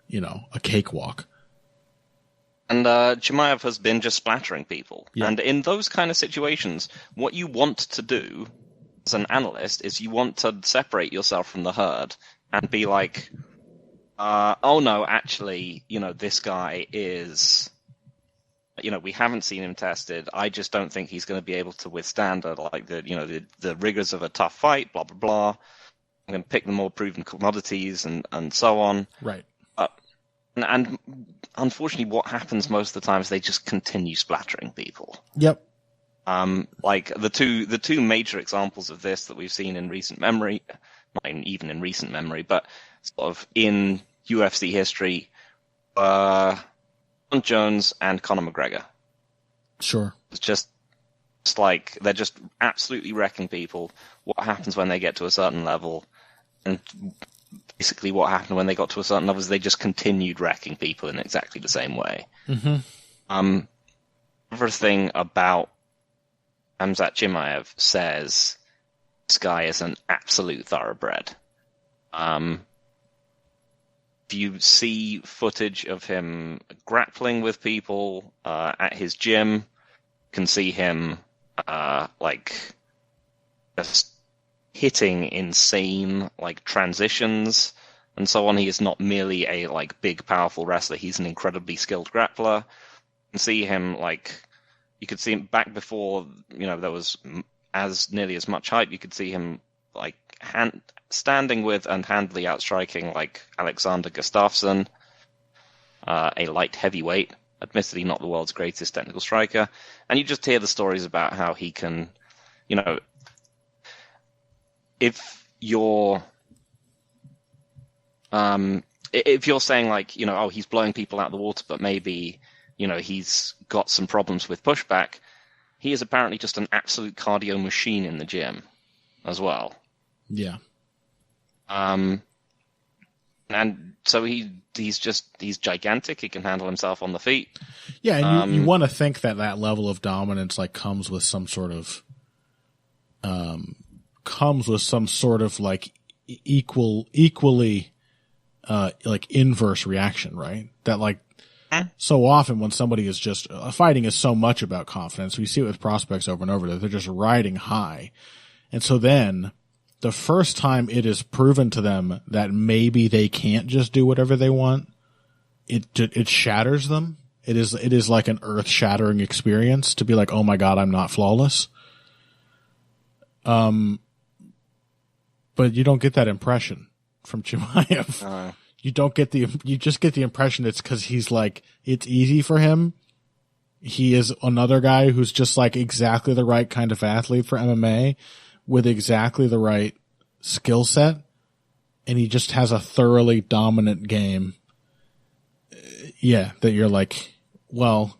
you know, a cakewalk. And Chimaev has been just splattering people. Yeah. And in those kind of situations, what you want to do as an analyst is you want to separate yourself from the herd and be like, oh no, actually, you know, this guy is, you know, we haven't seen him tested. I just don't think he's going to be able to withstand the rigors of a tough fight, blah, blah, blah. I'm going to pick the more proven commodities and so on. Right. And unfortunately, what happens most of the time is they just continue splattering people. Yep. Like the two major examples of this that we've seen in recent memory, not even in recent memory, but sort of in UFC history, John Jones and Conor McGregor. Sure. It's just like they're just absolutely wrecking people. What happens when they get to a certain level, and basically what happened when they got to a certain level is they just continued wrecking people in exactly the same way. Mm-hmm. Everything about Khamzat Chimaev says this guy is an absolute thoroughbred. If you see footage of him grappling with people at his gym, you can see him like just hitting insane like transitions and so on. He is not merely a like big powerful wrestler. He's an incredibly skilled grappler. You can see him you could see him back before, you know, there was nearly as much hype. You could see him like standing with and handily outstriking like Alexander Gustafsson, a light heavyweight, admittedly not the world's greatest technical striker. And you just hear the stories about how he can, you know, if you're saying like, you know, oh, he's blowing people out of the water, but maybe, you know, he's got some problems with pushback, he is apparently just an absolute cardio machine in the gym as well. Yeah. And so he's gigantic. He can handle himself on the feet. Yeah, and you want to think that level of dominance like comes with some sort of like equally like inverse reaction, right? That like so often when somebody is just fighting is so much about confidence. We see it with prospects over and over that they're just riding high, and so then the first time it is proven to them that maybe they can't just do whatever they want, it shatters them. It is like an earth-shattering experience to be like, oh my God, I'm not flawless. But you don't get that impression from Chimaev. You just get the impression it's because he's like, it's easy for him. He is another guy who's just like exactly the right kind of athlete for MMA with exactly the right skill set. And he just has a thoroughly dominant game. Yeah. That you're like, well,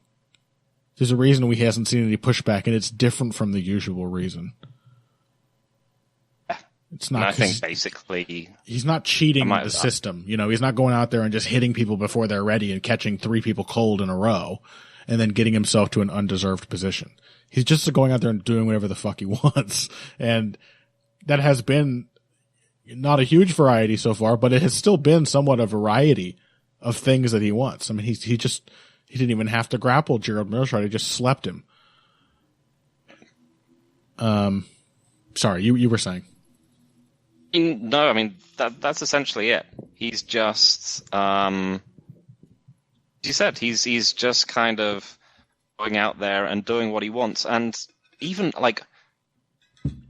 there's a reason he hasn't seen any pushback, and it's different from the usual reason. It's not. And I think basically he's not cheating the system. You know, he's not going out there and just hitting people before they're ready and catching 3 people cold in a row and then getting himself to an undeserved position. He's just going out there and doing whatever the fuck he wants. And that has been Not a huge variety so far, but it has still been somewhat a variety of things that he wants. I mean, he didn't even have to grapple Gerald Meerschaert. He just slept him. Sorry, you were saying. No, I mean that's essentially it. He's just, you said, he's just kind of going out there and doing what he wants, and even like,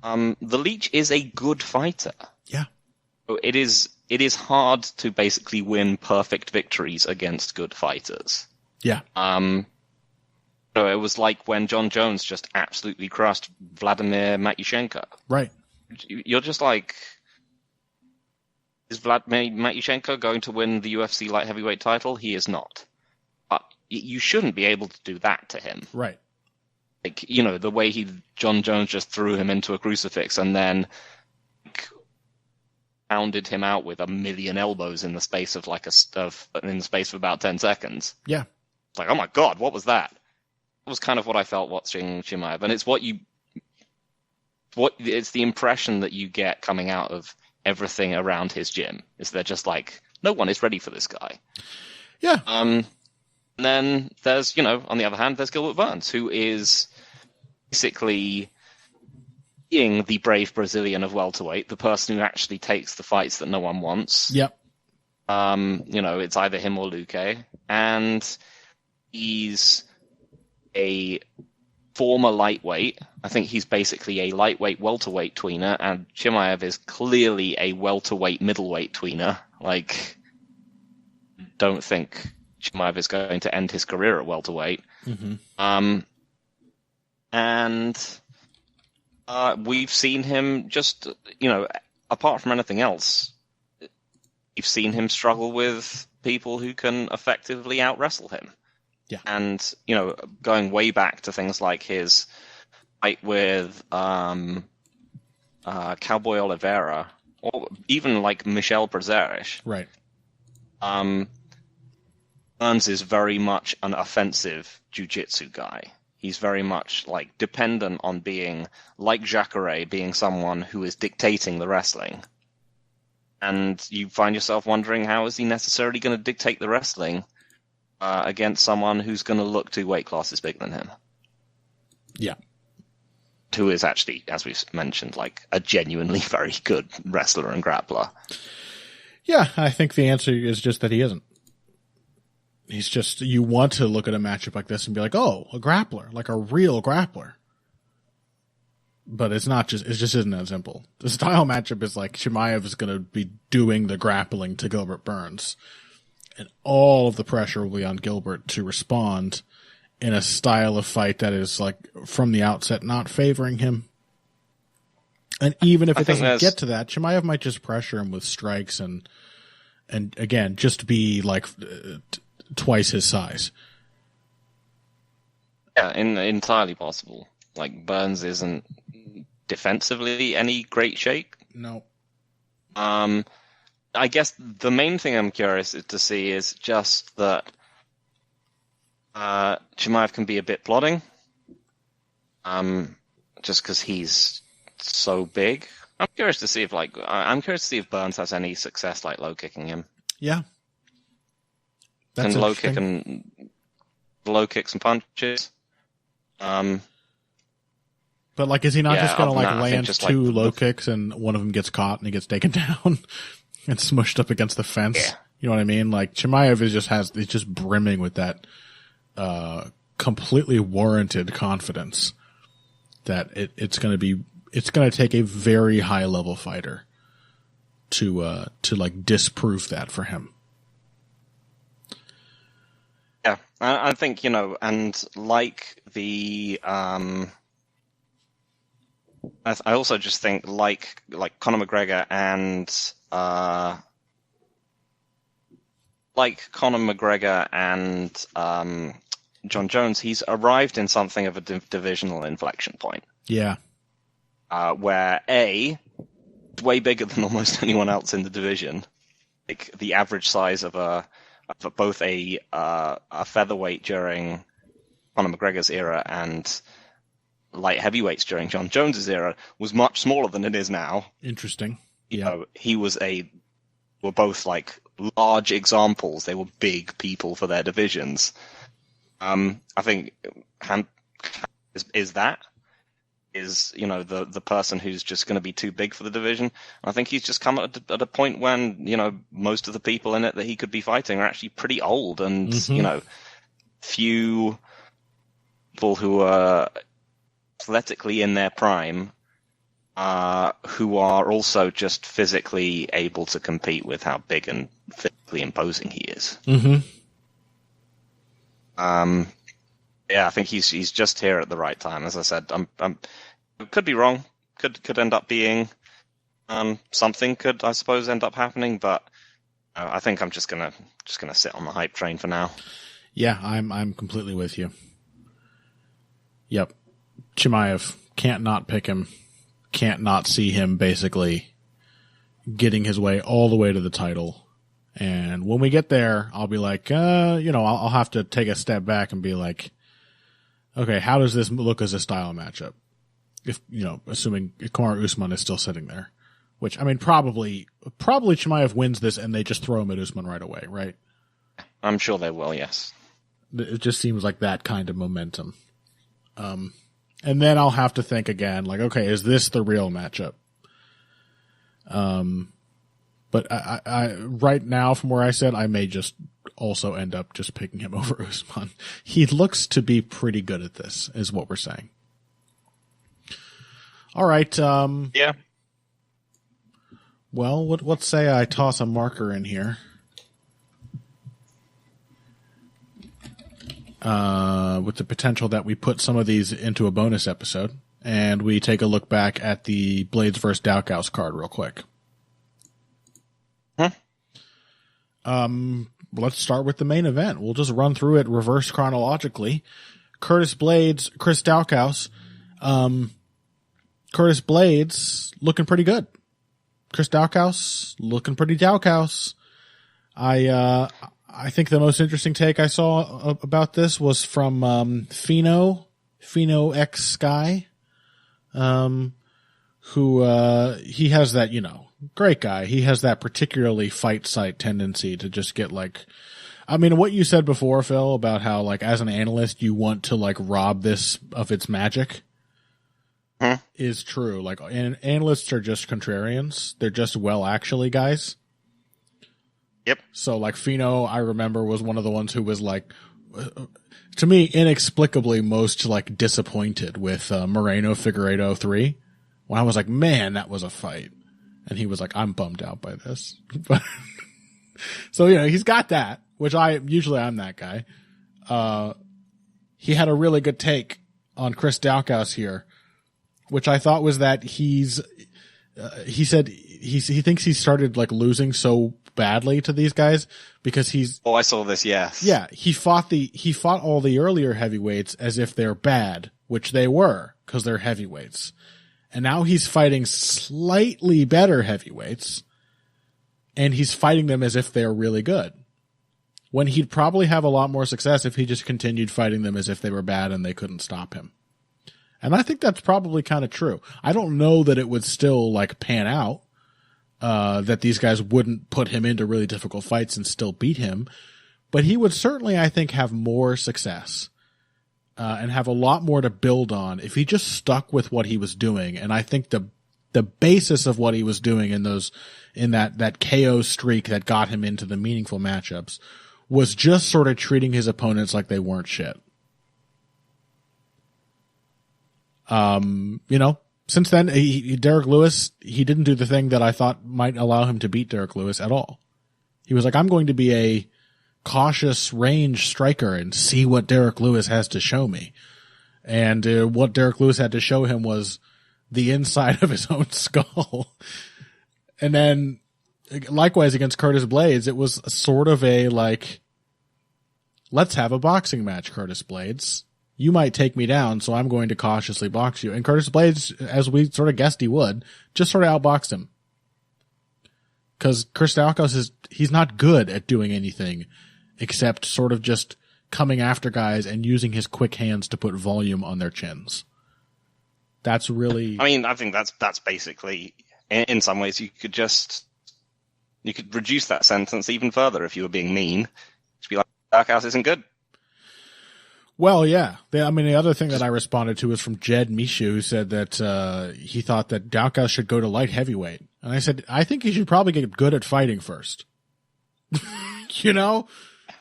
the Leech is a good fighter. Yeah, it is hard to basically win perfect victories against good fighters. Yeah. So it was like when John Jones just absolutely crushed Vladimir Matyushenko. Right. You're just like, is Vladimir Matyushenko going to win the UFC light heavyweight title? He is not. But you shouldn't be able to do that to him. Right. Like, the way John Jones just threw him into a crucifix and then pounded him out with a million elbows in the space of about 10 seconds. Yeah. It's like, oh my God, what was that? That was kind of what I felt watching Chimaev, and it's it's the impression that you get coming out of everything around his gym. Is they're just like, no one is ready for this guy. Yeah. And then there's, on the other hand, there's Gilbert Burns, who is basically being the brave Brazilian of welterweight, the person who actually takes the fights that no one wants. Yep. It's either him or Luque, and he's a former lightweight. I think he's basically a lightweight welterweight tweener, and Chimaev is clearly a welterweight middleweight tweener. Like, don't think Chimaev is going to end his career at welterweight. Mm-hmm. And we've seen him just, apart from anything else, we've seen him struggle with people who can effectively out-wrestle him. Yeah. And, going way back to things like his fight with Cowboy Oliveira, or even like Michel Prazeres. Right. Burns is very much an offensive jiu-jitsu guy. He's very much like dependent on being like Jacare, being someone who is dictating the wrestling. And you find yourself wondering, how is he necessarily going to dictate the wrestling against someone who's going to look 2 weight classes bigger than him? Yeah. Who is actually, as we've mentioned, like a genuinely very good wrestler and grappler. Yeah, I think the answer is just that he isn't. He's just, you want to look at a matchup like this and be like, oh, a grappler, like a real grappler. But it just isn't that simple. The style matchup is like Chimaev is going to be doing the grappling to Gilbert Burns. And all of the pressure will be on Gilbert to respond in a style of fight that is, like, from the outset not favoring him. And even if it doesn't get to that, Chimaev might just pressure him with strikes and again, just be like twice his size. Yeah, entirely possible. Like, Burns isn't defensively any great shape. No. I guess the main thing I'm curious to see is just that Chimaev can be a bit plodding. Just because he's so big. I'm curious to see if Burns has any success like low kicking him. Yeah. That's Can low kick some punches. But like, is he not just going to like land two low kicks and one of them gets caught and he gets taken down and smushed up against the fence? Yeah. You know what I mean? Like, Chimaev is just brimming with that completely warranted confidence that it's going to take a very high level fighter to like disprove that for him. Yeah, I think, and like the, I also just think like Conor McGregor and John Jones, he's arrived in something of a divisional inflection point. Yeah. Where A, way bigger than almost anyone else in the division. Like the average size of both a featherweight during Conor McGregor's era and light heavyweights during John Jones's era was much smaller than it is now. Interesting. he was were both like large examples. They were big people for their divisions. I think is the person who's just going to be too big for the division. I think he's just come at a point when most of the people in it that he could be fighting are actually pretty old, and few people who are athletically in their prime who are also just physically able to compete with how big and physically imposing he is. I think he's just here at the right time. As I said, could be wrong. Could end up being something. Could, I suppose, end up happening. But I think I'm just gonna sit on the hype train for now. Yeah, I'm completely with you. Yep, Chimaev, can't not pick him. Can't not see him basically getting his way all the way to the title. And when we get there, I'll be like, I'll have to take a step back and be like, okay, how does this look as a style matchup? If, assuming Kamaru Usman is still sitting there, which, I mean, probably Chimaev wins this and they just throw him at Usman right away, right? I'm sure they will, yes. It just seems like that kind of momentum. And then I'll have to think again, like, okay, is this the real matchup? But I right now, from where I said, I may just also end up just picking him over Usman. He looks to be pretty good at this, is what we're saying. All right. Yeah. Well, let's say I toss a marker in here. With the potential that we put some of these into a bonus episode, and we take a look back at the Blaydes vs. Daukaus card real quick. Let's start with the main event. We'll just run through it reverse chronologically. Curtis Blaydes, Chris Daukaus. Curtis Blaydes looking pretty good. Chris Daukaus looking pretty Daukaus. I think the most interesting take I saw about this was from Fino X Sky, who he has that, great guy. He has that particularly fight site tendency to just get what you said before, Phil, about how as an analyst you want to rob this of its magic is true. Analysts are just contrarians. They're just actually guys. Yep. So Fino, I remember, was one of the ones who was to me, inexplicably most disappointed with Moreno Figueiredo 3. When I was like, man, that was a fight. And he was like, I'm bummed out by this. So, he's got that, which I'm that guy. He had a really good take on Chris Daukaus here, which I thought was that he said he thinks he started losing so badly to these guys because I saw this, yes. Yeah, he fought all the earlier heavyweights as if they're bad, which they were, because they're heavyweights. And now he's fighting slightly better heavyweights, and he's fighting them as if they're really good. When he'd probably have a lot more success if he just continued fighting them as if they were bad and they couldn't stop him. And I think that's probably kind of true. I don't know that it would still pan out, that these guys wouldn't put him into really difficult fights and still beat him, but he would certainly, I think, have more success. And have a lot more to build on if he just stuck with what he was doing. And I think the basis of what he was doing in that KO streak that got him into the meaningful matchups was just sort of treating his opponents like they weren't shit. Since then, Derek Lewis, he didn't do the thing that I thought might allow him to beat Derek Lewis at all. He was like, I'm going to be a cautious range striker and see what Derek Lewis has to show me. And what Derek Lewis had to show him was the inside of his own skull. And then likewise against Curtis Blaydes, it was sort of a let's have a boxing match, Curtis Blaydes. You might take me down, so I'm going to cautiously box you. And Curtis Blaydes, as we sort of guessed he would, just sort of outboxed him. Because Chris Daukaus he's not good at doing anything except sort of just coming after guys and using his quick hands to put volume on their chins. That's really... I think that's basically in some ways, you could reduce that sentence even further if you were being mean. Just be like, Daukaus isn't good. Well, yeah. The other thing that I responded to was from Jed Mishu, who said that he thought that Daukaus should go to light heavyweight. And I said, I think he should probably get good at fighting first.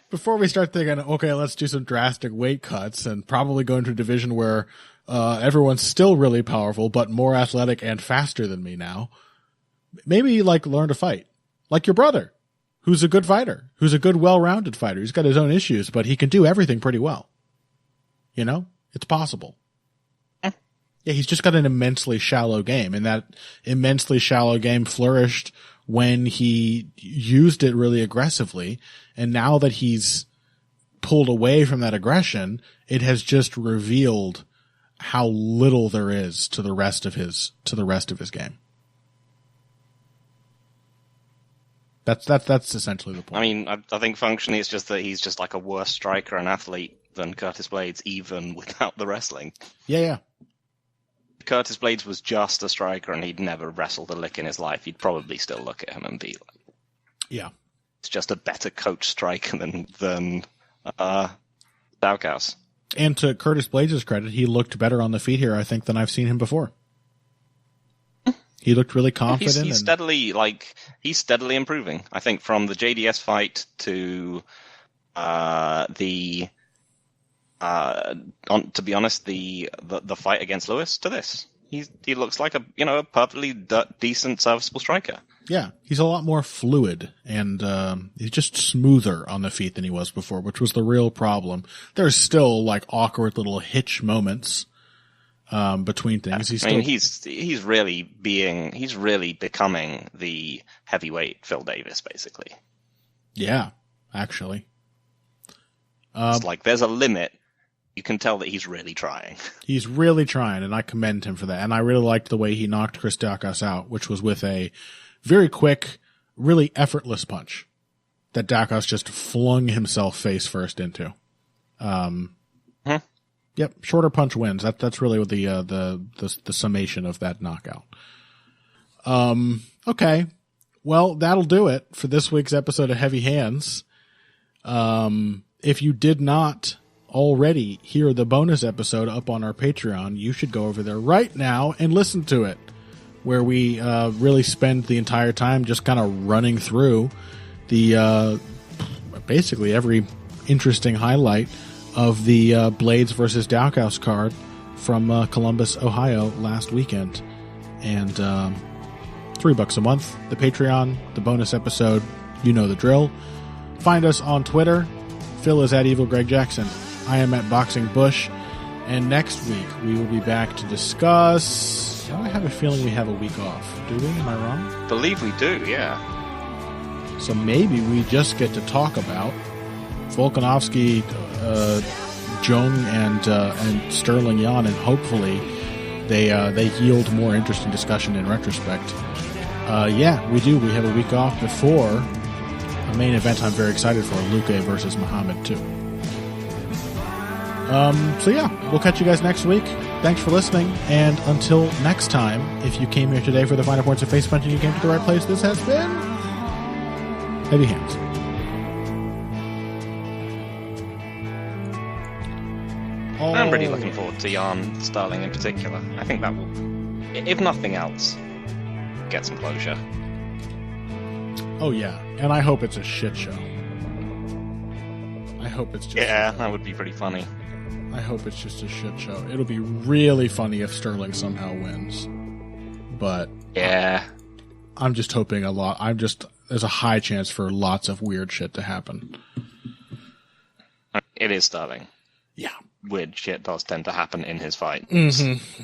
Before we start thinking, okay, let's do some drastic weight cuts and probably go into a division where everyone's still really powerful, but more athletic and faster than me now. Maybe, learn to fight. Like your brother, who's a good fighter, who's a good, well-rounded fighter. He's got his own issues, but he can do everything pretty well. It's possible. Yeah, he's just got an immensely shallow game, and that immensely shallow game flourished when he used it really aggressively. And now that he's pulled away from that aggression, it has just revealed how little there is to the rest of his game. That's essentially the point. I think functionally it's just that he's just like a worse striker and athlete than Curtis Blaydes, even without the wrestling. Yeah. Curtis Blaydes was just a striker and he'd never wrestled a lick in his life. He'd probably still look at him and be like, yeah, it's just a better coach striker than Daukaus. And to Curtis Blaydes' credit, he looked better on the feet here, I think, than I've seen him before. He looked really confident. He's steadily improving. I think from the JDS fight to to be honest, the fight against Lewis to this, he looks like a perfectly decent, serviceable striker. Yeah, he's a lot more fluid and he's just smoother on the feet than he was before, which was the real problem. There's still awkward little hitch moments between things. He's really becoming the heavyweight Phil Davis, basically. Yeah, actually. It's there's a limit. You can tell that he's really trying. He's really trying, and I commend him for that. And I really liked the way he knocked Chris Daukaus out, which was with a very quick, really effortless punch that Daukaus just flung himself face first into. Yep, shorter punch wins. That's really what the summation of that knockout. Okay, well that'll do it for this week's episode of Heavy Hands. If you did not already hear the bonus episode up on our Patreon, you should go over there right now and listen to it, where we really spend the entire time just kind of running through the basically every interesting highlight of the Blaydes versus Daukaus card from Columbus, Ohio last weekend. And $3 a month, the Patreon, the bonus episode, you know the drill. Find us on Twitter. Phil is at Evil Greg Jackson. I am at Boxing Bush. And next week we will be back to discuss... I have a feeling we have a week off. Do we? Am I wrong? I believe we do, yeah. So maybe we just get to talk about Volkanovski, Jung, and Sterling Yan, and hopefully they yield more interesting discussion in retrospect. Yeah, we do. We have a week off before a main event I'm very excited for, Luque versus Muhammad 2. So yeah, we'll catch you guys next week. Thanks for listening, and until next time, if you came here today for the finer points of face punching, you came to the right place. This has been Heavy Hands. I'm really looking forward to Jan Sterling in particular. I think that will, if nothing else, get some closure. Oh yeah, and I hope it's a shit show. I hope it's just... Yeah, that would be pretty funny. I hope it's just a shit show. It'll be really funny if Sterling somehow wins. But... Yeah. I'm just hoping there's a high chance for lots of weird shit to happen. It is Sterling. Yeah. Weird shit does tend to happen in his fight. Mm-hmm.